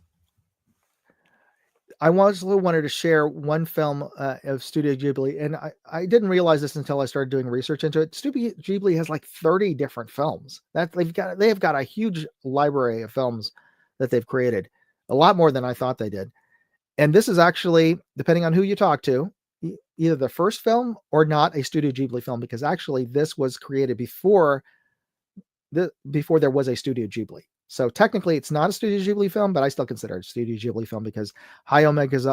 I also wanted to share one film of Studio Ghibli, and I didn't realize this until I started doing research into it. Studio Ghibli has like 30 different films. That they have got a huge library of films that they've created, a lot more than I thought they did. And this is actually, depending on who you talk to, either the first film or not a Studio Ghibli film, because actually this was created before there was a Studio Ghibli. So technically, it's not a Studio Ghibli film, but I still consider it a Studio Ghibli film because Hayao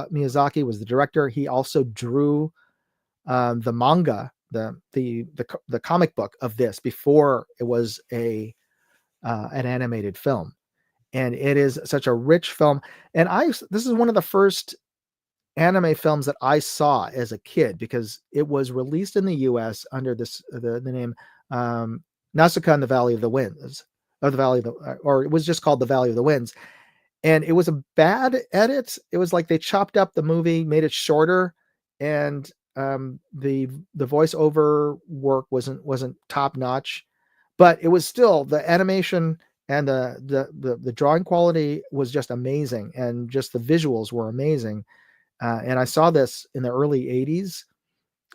Miyazaki was the director. He also drew the manga, the comic book of this before it was an animated film, and it is such a rich film. And this is one of the first anime films that I saw as a kid because it was released in the U.S. under the name Nausicaa and the Valley of the Winds, or it was just called the Valley of the Winds. And it was a bad edit. It was like they chopped up the movie, made it shorter, and the voiceover work wasn't top notch, but it was still the animation and the drawing quality was just amazing, and just the visuals were amazing. And I saw this in the early '80s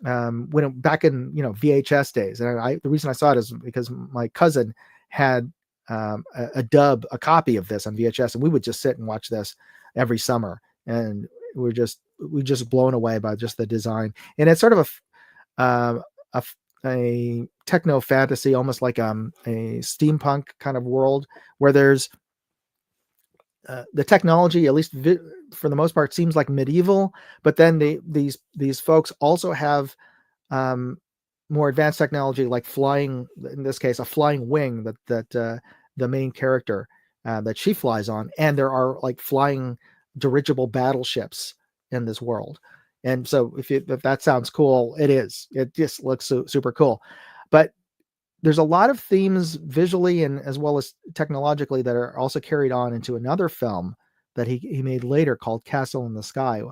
back in VHS days. And the reason I saw it is because my cousin had a copy of this on VHS, and we would just sit and watch this every summer, and we just blown away by just the design. And it's sort of a techno fantasy, almost like a steampunk kind of world where there's the technology, at least for the most part, seems like medieval, but then these folks also have more advanced technology, like flying. In this case, a flying wing that the main character that she flies on, and there are like flying dirigible battleships in this world. And so, if that sounds cool, it is. It just looks super cool, but there's a lot of themes visually and as well as technologically that are also carried on into another film that he made later called Castle in the Sky.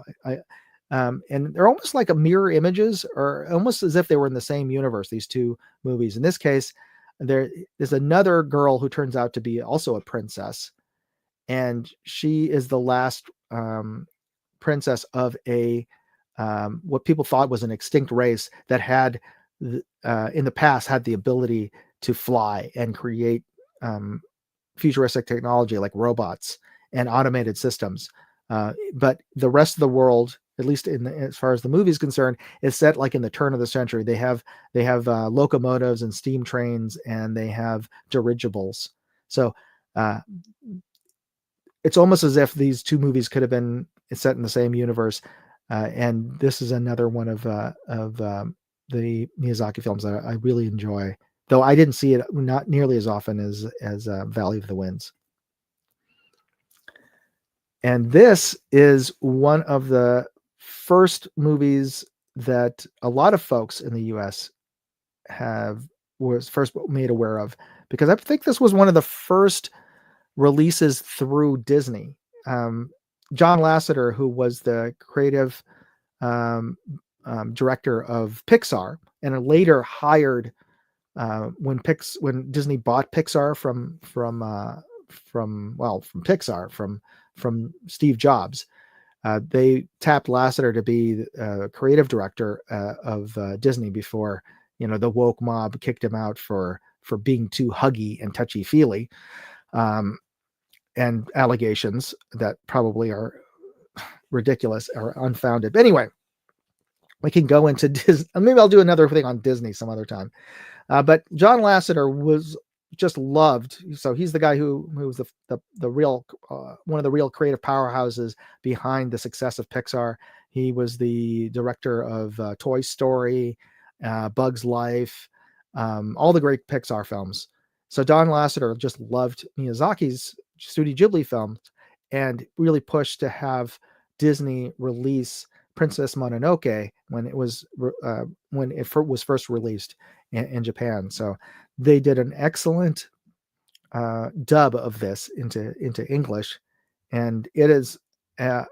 And they're almost like a mirror images, or almost as if they were in the same universe, these two movies. In this case, there is another girl who turns out to be also a princess, and she is the last princess of what people thought was an extinct race that had in the past had the ability to fly and create futuristic technology like robots and automated systems. But the rest of the world, at least as far as the movie is concerned, is set like in the turn of the century. They have locomotives and steam trains, and they have dirigibles. So it's almost as if these two movies could have been set in the same universe. And this is another one of the Miyazaki films that I really enjoy, though I didn't see it not nearly as often as Valley of the Winds. And this is one of the first movies that a lot of folks in the U.S. was first made aware of, because I think this was one of the first releases through Disney. John Lasseter, who was the creative director of Pixar, and later hired when Disney bought Pixar from Pixar from Steve Jobs. They tapped Lasseter to be creative director of Disney before the woke mob kicked him out for being too huggy and touchy feely, and allegations that probably are ridiculous or unfounded. But anyway, we can go into Disney. Maybe I'll do another thing on Disney some other time. But John Lasseter was just loved. So he's the guy who was the real one of the real creative powerhouses behind the success of Pixar. He was the director of Toy Story, Bug's Life, all the great Pixar films. So John Lasseter just loved Miyazaki's Studio Ghibli films and really pushed to have Disney release Princess Mononoke when it was first released in Japan. So they did an excellent dub of this into English, and it is a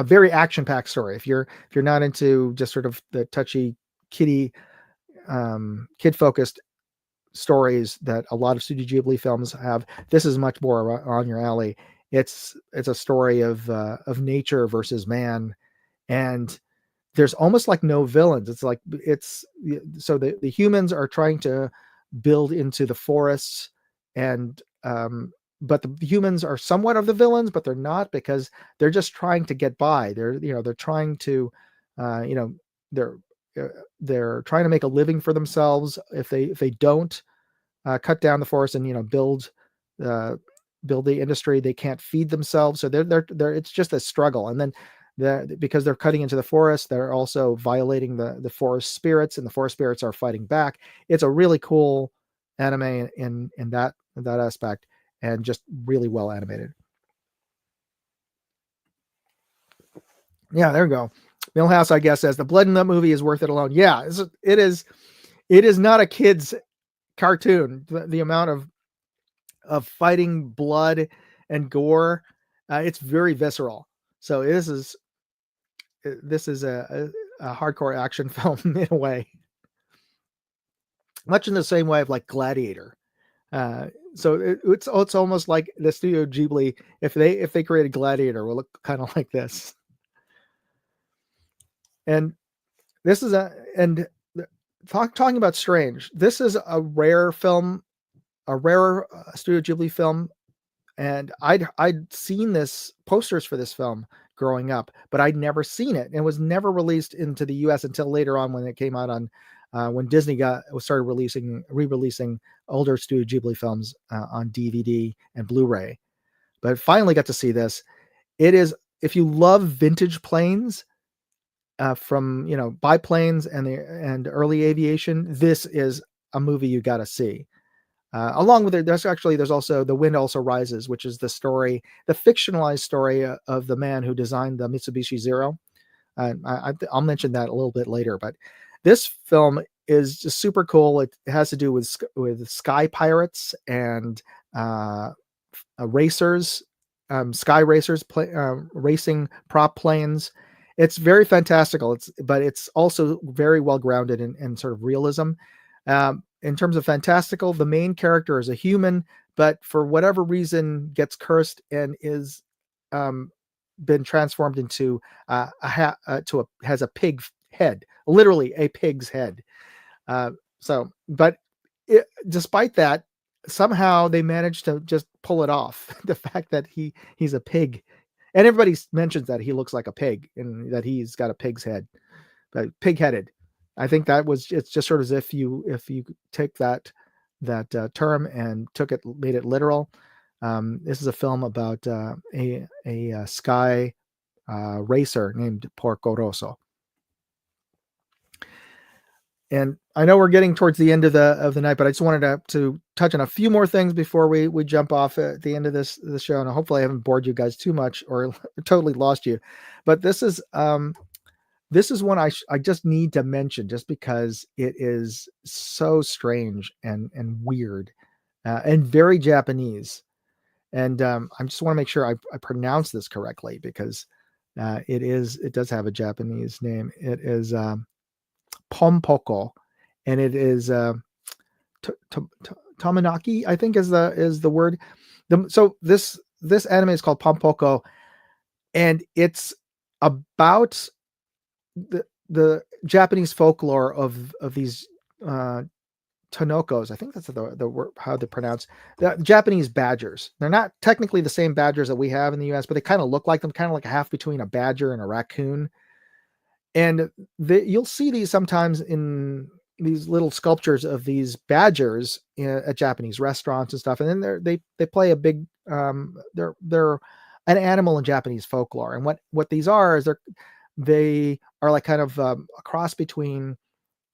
very action-packed story. If you're not into just sort of the touchy kid-focused stories that a lot of Studio Ghibli films have, this is much more on your alley. it's a story of nature versus man, and there's almost like no villains. It's like so the humans are trying to build into the forests, and but the humans are somewhat of the villains, but they're not, because they're just trying to get by. They're trying to you know they're they're trying to make a living for themselves. If they don't cut down the forest and uh, build the industry, they can't feed themselves. So they're it's just a struggle. And then because they're cutting into the forest, they're also violating the forest spirits, and the forest spirits are fighting back. It's a really cool anime in that aspect, and just really well animated. Yeah, there we go. Millhouse, I guess, says the blood in that movie is worth it alone. Yeah, it is. It is not a kid's cartoon. The amount of fighting, blood, and gore, it's very visceral. So this is a hardcore action film in a way, much in the same way of like Gladiator. So it's almost like the Studio Ghibli, if they created Gladiator, will look kind of like this. And this is talking about strange. This is a rare film, a rare Studio Ghibli film, and I'd seen this posters for this film growing up, but I'd never seen it, and it was never released into the U.S. until later on, when it came out on when Disney started re-releasing older Studio Ghibli films on DVD and Blu-ray. But finally got to see this. It is, if you love vintage planes, from biplanes and early aviation, this is a movie you got to see. Along with it, there's also The Wind Also Rises, which is the fictionalized story of the man who designed the Mitsubishi Zero. I'll mention that a little bit later, but this film is just super cool. It has to do with sky pirates and racers, sky racers, racing prop planes. It's very fantastical. But it's also very well grounded in sort of realism. In terms of fantastical, the main character is a human, but for whatever reason gets cursed and is been transformed into has a pig head, literally a pig's head. But despite that, somehow they managed to just pull it off. The fact that he's a pig, and everybody mentions that he looks like a pig and that he's got a pig's head, but pig-headed. I think it's just sort of as if you take that term and made it literal. This is a film about a sky racer named Porco Rosso. And I know we're getting towards the end of the night, but I just wanted to touch on a few more things before we jump off at the end of this show. And hopefully I haven't bored you guys too much or totally lost you. But this is one I just need to mention, just because it is so strange and weird and very Japanese. And I just want to make sure I pronounce this correctly, because it does have a Japanese name. It is Pompoko, and it is Tomonaki, I think is the word. So this anime is called Pompoko, and it's about the Japanese folklore of these Tonokos. I think that's the word, how they pronounce the Japanese badgers. They're not technically the same badgers that we have in the US, but they kind of look like them, kind of like a half between a badger and a raccoon. And you'll see these sometimes in these little sculptures of these badgers at Japanese restaurants and stuff. And then they play a big they're an animal in Japanese folklore. And what these are is they are like kind of a cross between.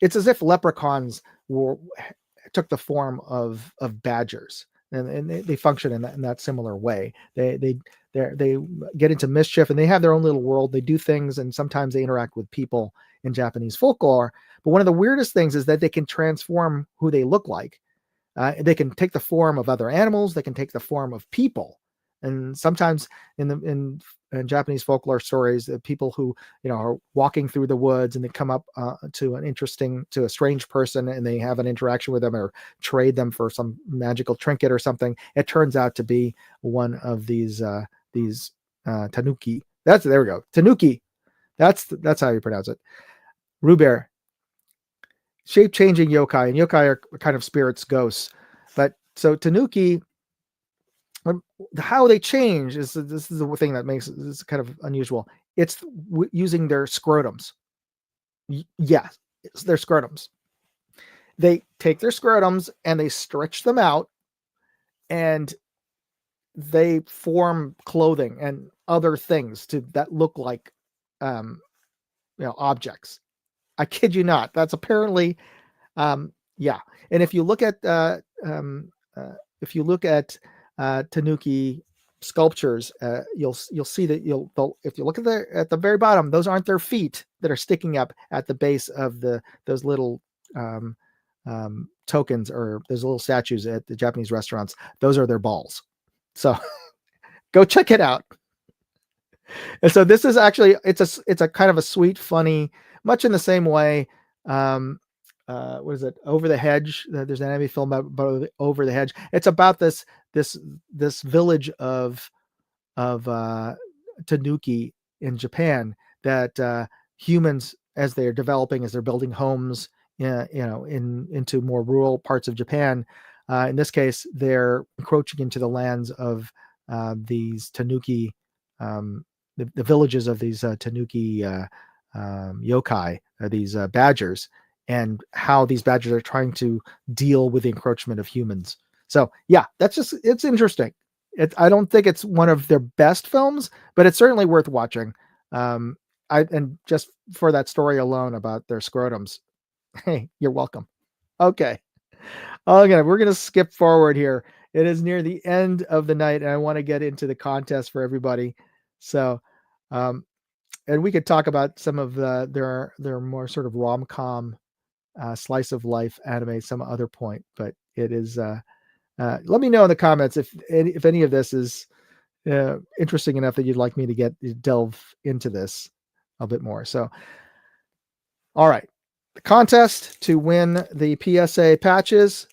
It's as if leprechauns took the form of badgers, and they function in that similar way. They get into mischief, and they have their own little world. They do things, and sometimes they interact with people in Japanese folklore. But one of the weirdest things is that they can transform who they look like. They can take the form of other animals. They can take the form of people. And sometimes in Japanese folklore stories, the people who are walking through the woods and they come up to a strange person and they have an interaction with them or trade them for some magical trinket or something. It turns out to be one of these tanuki. There we go, tanuki. That's how you pronounce it. Ruber, shape-changing yokai, and yokai are kind of spirits, ghosts. But so tanuki, how they change is this is the thing that makes this kind of unusual. It's using their scrotums. Yes, it's their scrotums. They take their scrotums and they stretch them out, and they form clothing and other things that look like objects. I kid you not. That's apparently yeah. And if you look at tanuki sculptures, you'll see that if you look at the very bottom, those aren't their feet that are sticking up at the base of those little tokens or those little statues at the Japanese restaurants. Those are their balls. So go check it out. And so this is actually it's a kind of a sweet, funny, much in the same way. What is it? Over the Hedge. There's an anime film about Over the Hedge. It's about this village of tanuki in Japan that humans, as they're developing, as they're building homes, into more rural parts of Japan. In this case, they're encroaching into the lands of these tanuki, the villages of these tanuki yokai, these badgers, and how these badgers are trying to deal with the encroachment of humans. So yeah, it's interesting. I don't think it's one of their best films, but it's certainly worth watching. And just for that story alone about their scrotums, hey, you're welcome. Okay. We're going to skip forward here. It is near the end of the night, and I want to get into the contest for everybody. So, and we could talk about some of their more sort of rom-com slice of life anime some other point, but it is let me know in the comments if any of this is interesting enough that you'd like me to delve into this a bit more. So all right, the contest to win the PSA patches: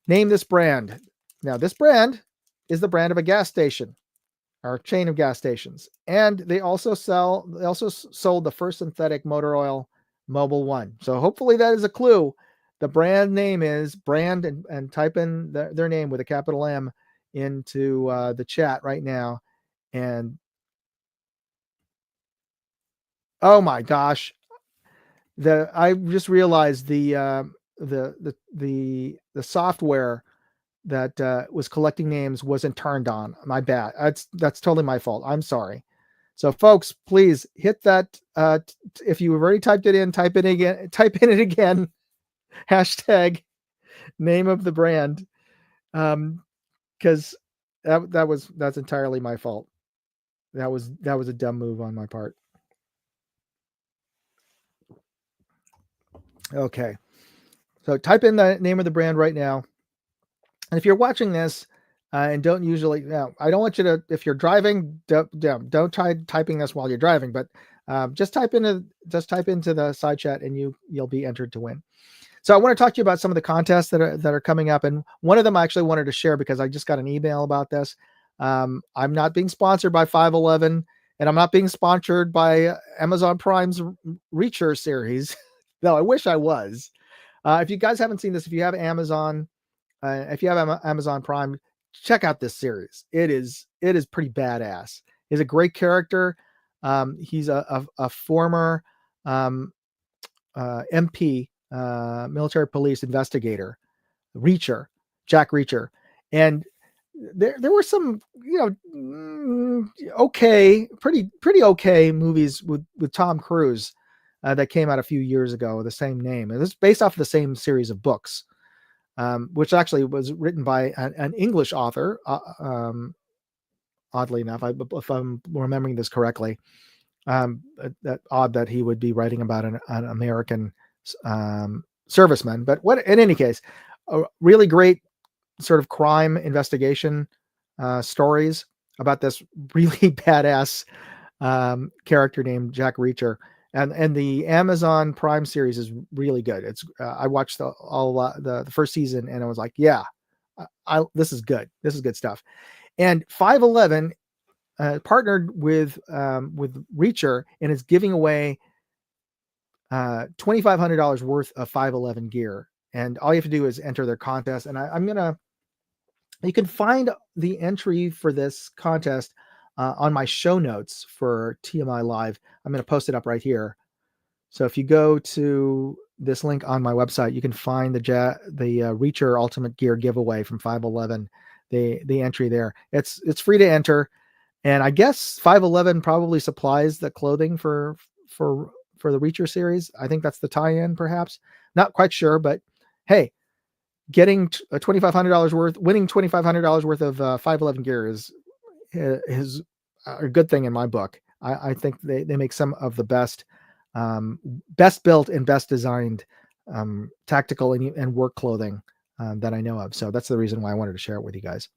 name this brand. Now this brand is the brand of a gas station or chain of gas stations, and they also sold the first synthetic motor oil, Mobil 1. So hopefully that is a clue. The brand name is brand, and type in their name with a capital M into the chat right now. And oh my gosh, I just realized the software that was collecting names wasn't turned on. My bad. That's totally my fault. I'm sorry. So folks, please hit that. If you've already typed it in, type in it again. Hashtag name of the brand. Because that's entirely my fault. That was a dumb move on my part. Okay. So type in the name of the brand right now. And if you're watching this and don't usually, I don't want you to, if you're driving, don't try typing this while you're driving, but just type into the side chat and you'll be entered to win. So I want to talk to you about some of the contests that are coming up. And one of them I actually wanted to share because I just got an email about this. I'm not being sponsored by 511, and I'm not being sponsored by Amazon Prime's Reacher series, though I wish I was. If you guys haven't seen this, if you have Amazon Prime, check out this series. It is pretty badass. He's a great character. He's a former MP, military police investigator, Jack Reacher, and there were some pretty okay movies with Tom Cruise that came out a few years ago with the same name, and this is based off of the same series of books. Which actually was written by an English author, oddly enough, if I'm remembering this correctly. That odd that he would be writing about an American serviceman. But in any case, a really great sort of crime investigation stories. about this really badass character named Jack Reacher. And the Amazon Prime series is really good. It's I watched the first season and I was like, yeah, this is good. This is good stuff. And 511 partnered with Reacher and is giving away $2,500 worth of 511 gear. And all you have to do is enter their contest. And you can find the entry for this contest on my show notes for TMI Live. I'm going to post it up right here. So if you go to this link on my website, you can find the Reacher Ultimate Gear giveaway from 511. The entry there. It's free to enter, and I guess 511 probably supplies the clothing for the Reacher series. I think that's the tie-in, perhaps. Not quite sure, but hey, getting $2,500 worth, winning $2,500 worth of 511 gear is a good thing in my book. I think they make some of the best built and best designed tactical and work clothing that I know of. So that's the reason why I wanted to share it with you guys.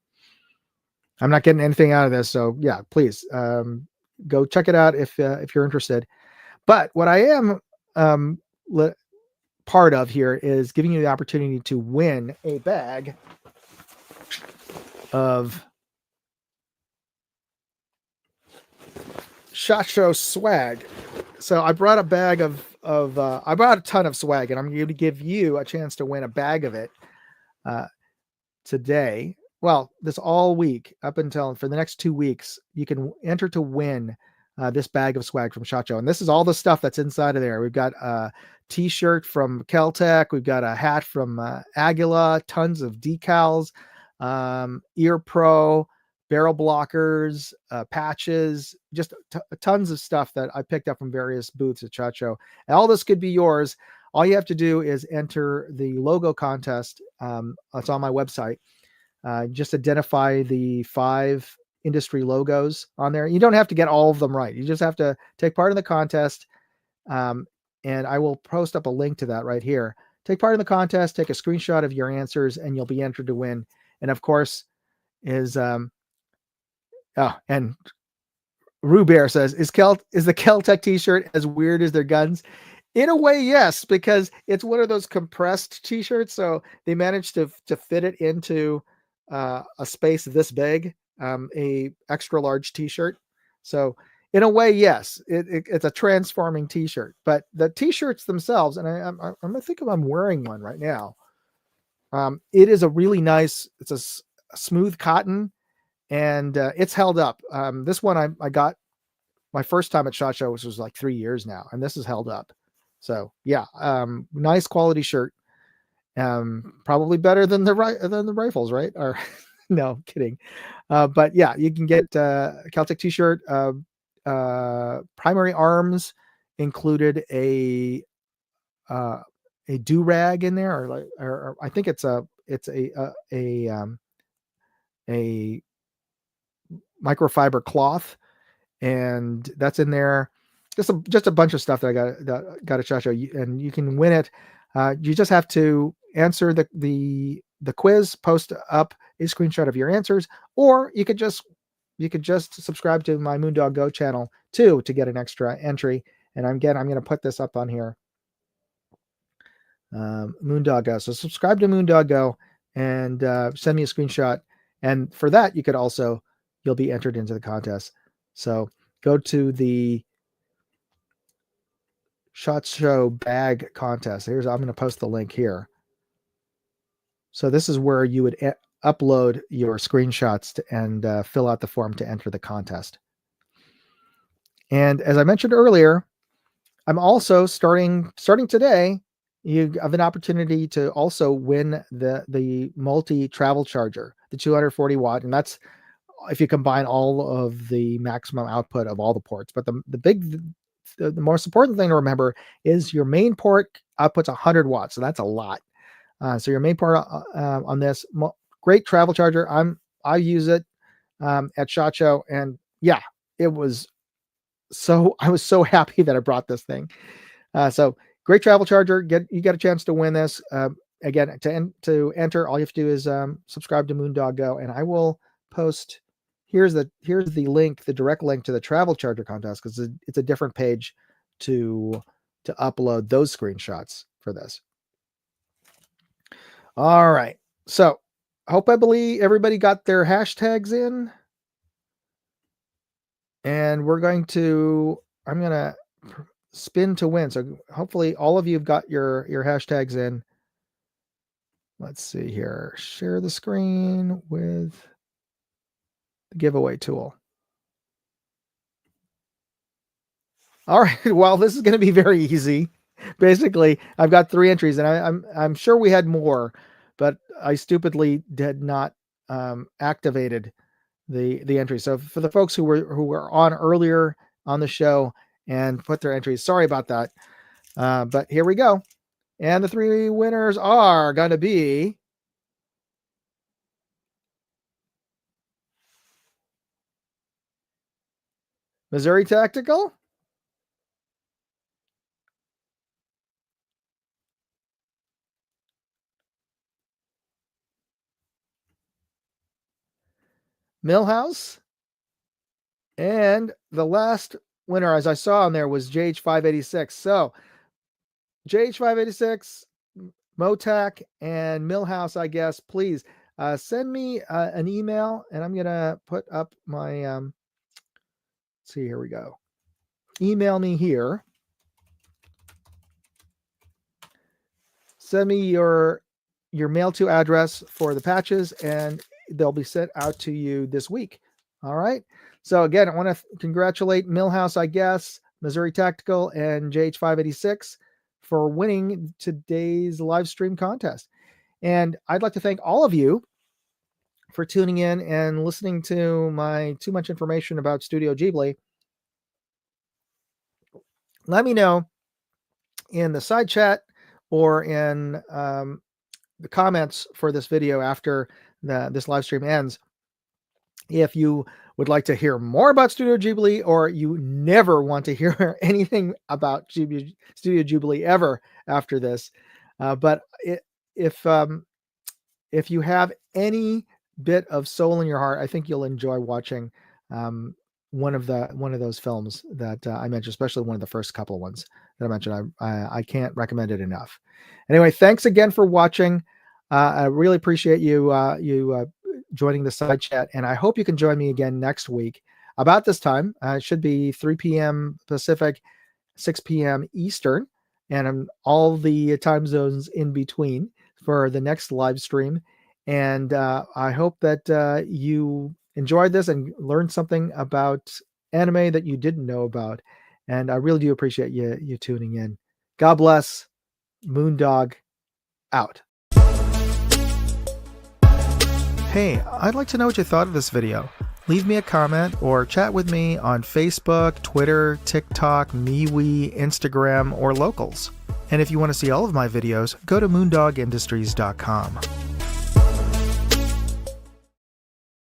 I'm not getting anything out of this, so yeah, please go check it out if you're interested. But what I am part of here is giving you the opportunity to win a bag of SHOT Show swag. So I brought a bag I brought a ton of swag, and I'm going to give you a chance to win a bag of it today. Well, this all week up until for the next 2 weeks, you can enter to win this bag of swag from SHOT Show. And this is all the stuff that's inside of there. We've got a t-shirt from Keltec. We've got a hat from Aguila, tons of decals, ear pro, barrel blockers, patches, just tons of stuff that I picked up from various booths at SHOT Show. And all this could be yours. All you have to do is enter the logo contest. It's on my website. Just identify the 5 industry logos on there. You don't have to get all of them right. You just have to take part in the contest. And I will post up a link to that right here. Take part in the contest, take a screenshot of your answers, and you'll be entered to win. And of course, and Rue Bear says, is the Keltec t-shirt as weird as their guns? In a way, yes, because it's one of those compressed t-shirts. So they managed to fit it into a space this big, a extra large t-shirt. So in a way, yes, it's a transforming t-shirt, but the t-shirts themselves, and I think I'm wearing one right now. It is a really nice, it's a smooth cotton, and it's held up. This one I got my first time at SHOT Show, which was like 3 years now, and this is held up. So yeah, nice quality shirt. Probably better than the rifles, right? Or no, kidding. But yeah, you can get Keltec t-shirt. Primary arms included a do-rag in there, or I think it's a microfiber cloth, and that's in there. Just a bunch of stuff that I got at SHOT Show, and you can win it. You just have to answer the quiz, post up a screenshot of your answers, or you could just subscribe to my Moondog Go channel too to get an extra entry. And I'm going to put this up on here. Moondog Go. So subscribe to Moondog Go and send me a screenshot. And for that, you'll be entered into the contest. So go to the SHOT Show bag contest. I'm going to post the link here. So this is where you would upload your screenshots and fill out the form to enter the contest. And as I mentioned earlier, I'm also starting today. You have an opportunity to also win the multi travel charger, the 240 watt, and that's if you combine all of the maximum output of all the ports. But the most important thing to remember is your main port outputs 100 watts, so that's a lot. So your main port on this great travel charger, I use it at SHOT Show, and yeah, I was so happy that I brought this thing. So great travel charger. You get a chance to win this. Again, to enter, all you have to do is subscribe to Moondog Go, and I will post here's the link, the direct link to the travel charger contest, because it's a different page to upload those screenshots for this. All right. So I believe everybody got their hashtags in. And I'm going to spin to win. So hopefully all of you have got your hashtags in. Let's see here. Share the screen with the giveaway tool. All right. Well, this is going to be very easy. Basically, I've got 3 entries, and I'm sure we had more, but I stupidly did not activated the entry. So for the folks who were on earlier on the show and put their entries, sorry about that. But here we go. And the 3 winners are going to be Missouri Tactical, Millhouse, and the last winner, as I saw on there, was JH586. So JH586, Motac, and Millhouse, I guess, please send me an email, and I'm going to put up my, let's see, here we go. Email me here. Send me your mail to address for the patches, and they'll be sent out to you this week. All right. So again, I want to congratulate Millhouse, I guess, Missouri Tactical, and JH586 for winning today's live stream contest. And I'd like to thank all of you for tuning in and listening to my too much information about Studio Ghibli. Let me know in the side chat or in the comments for this video after this live stream ends if you would like to hear more about Studio Ghibli, or you never want to hear anything about Studio Ghibli ever after this. But if you have any bit of soul in your heart, I think you'll enjoy watching one of those films that I mentioned, especially one of the first couple of ones that I mentioned. I can't recommend it enough. Anyway, thanks again for watching. I really appreciate you joining the side chat, and I hope you can join me again next week about this time. It should be 3 p.m. Pacific, 6 p.m. Eastern, and all the time zones in between for the next live stream. And I hope that you enjoyed this and learned something about anime that you didn't know about. And I really do appreciate you tuning in. God bless. Moondog out. Hey, I'd like to know what you thought of this video. Leave me a comment or chat with me on Facebook, Twitter, TikTok, MeWe, Instagram, or Locals. And if you want to see all of my videos, go to moondogindustries.com.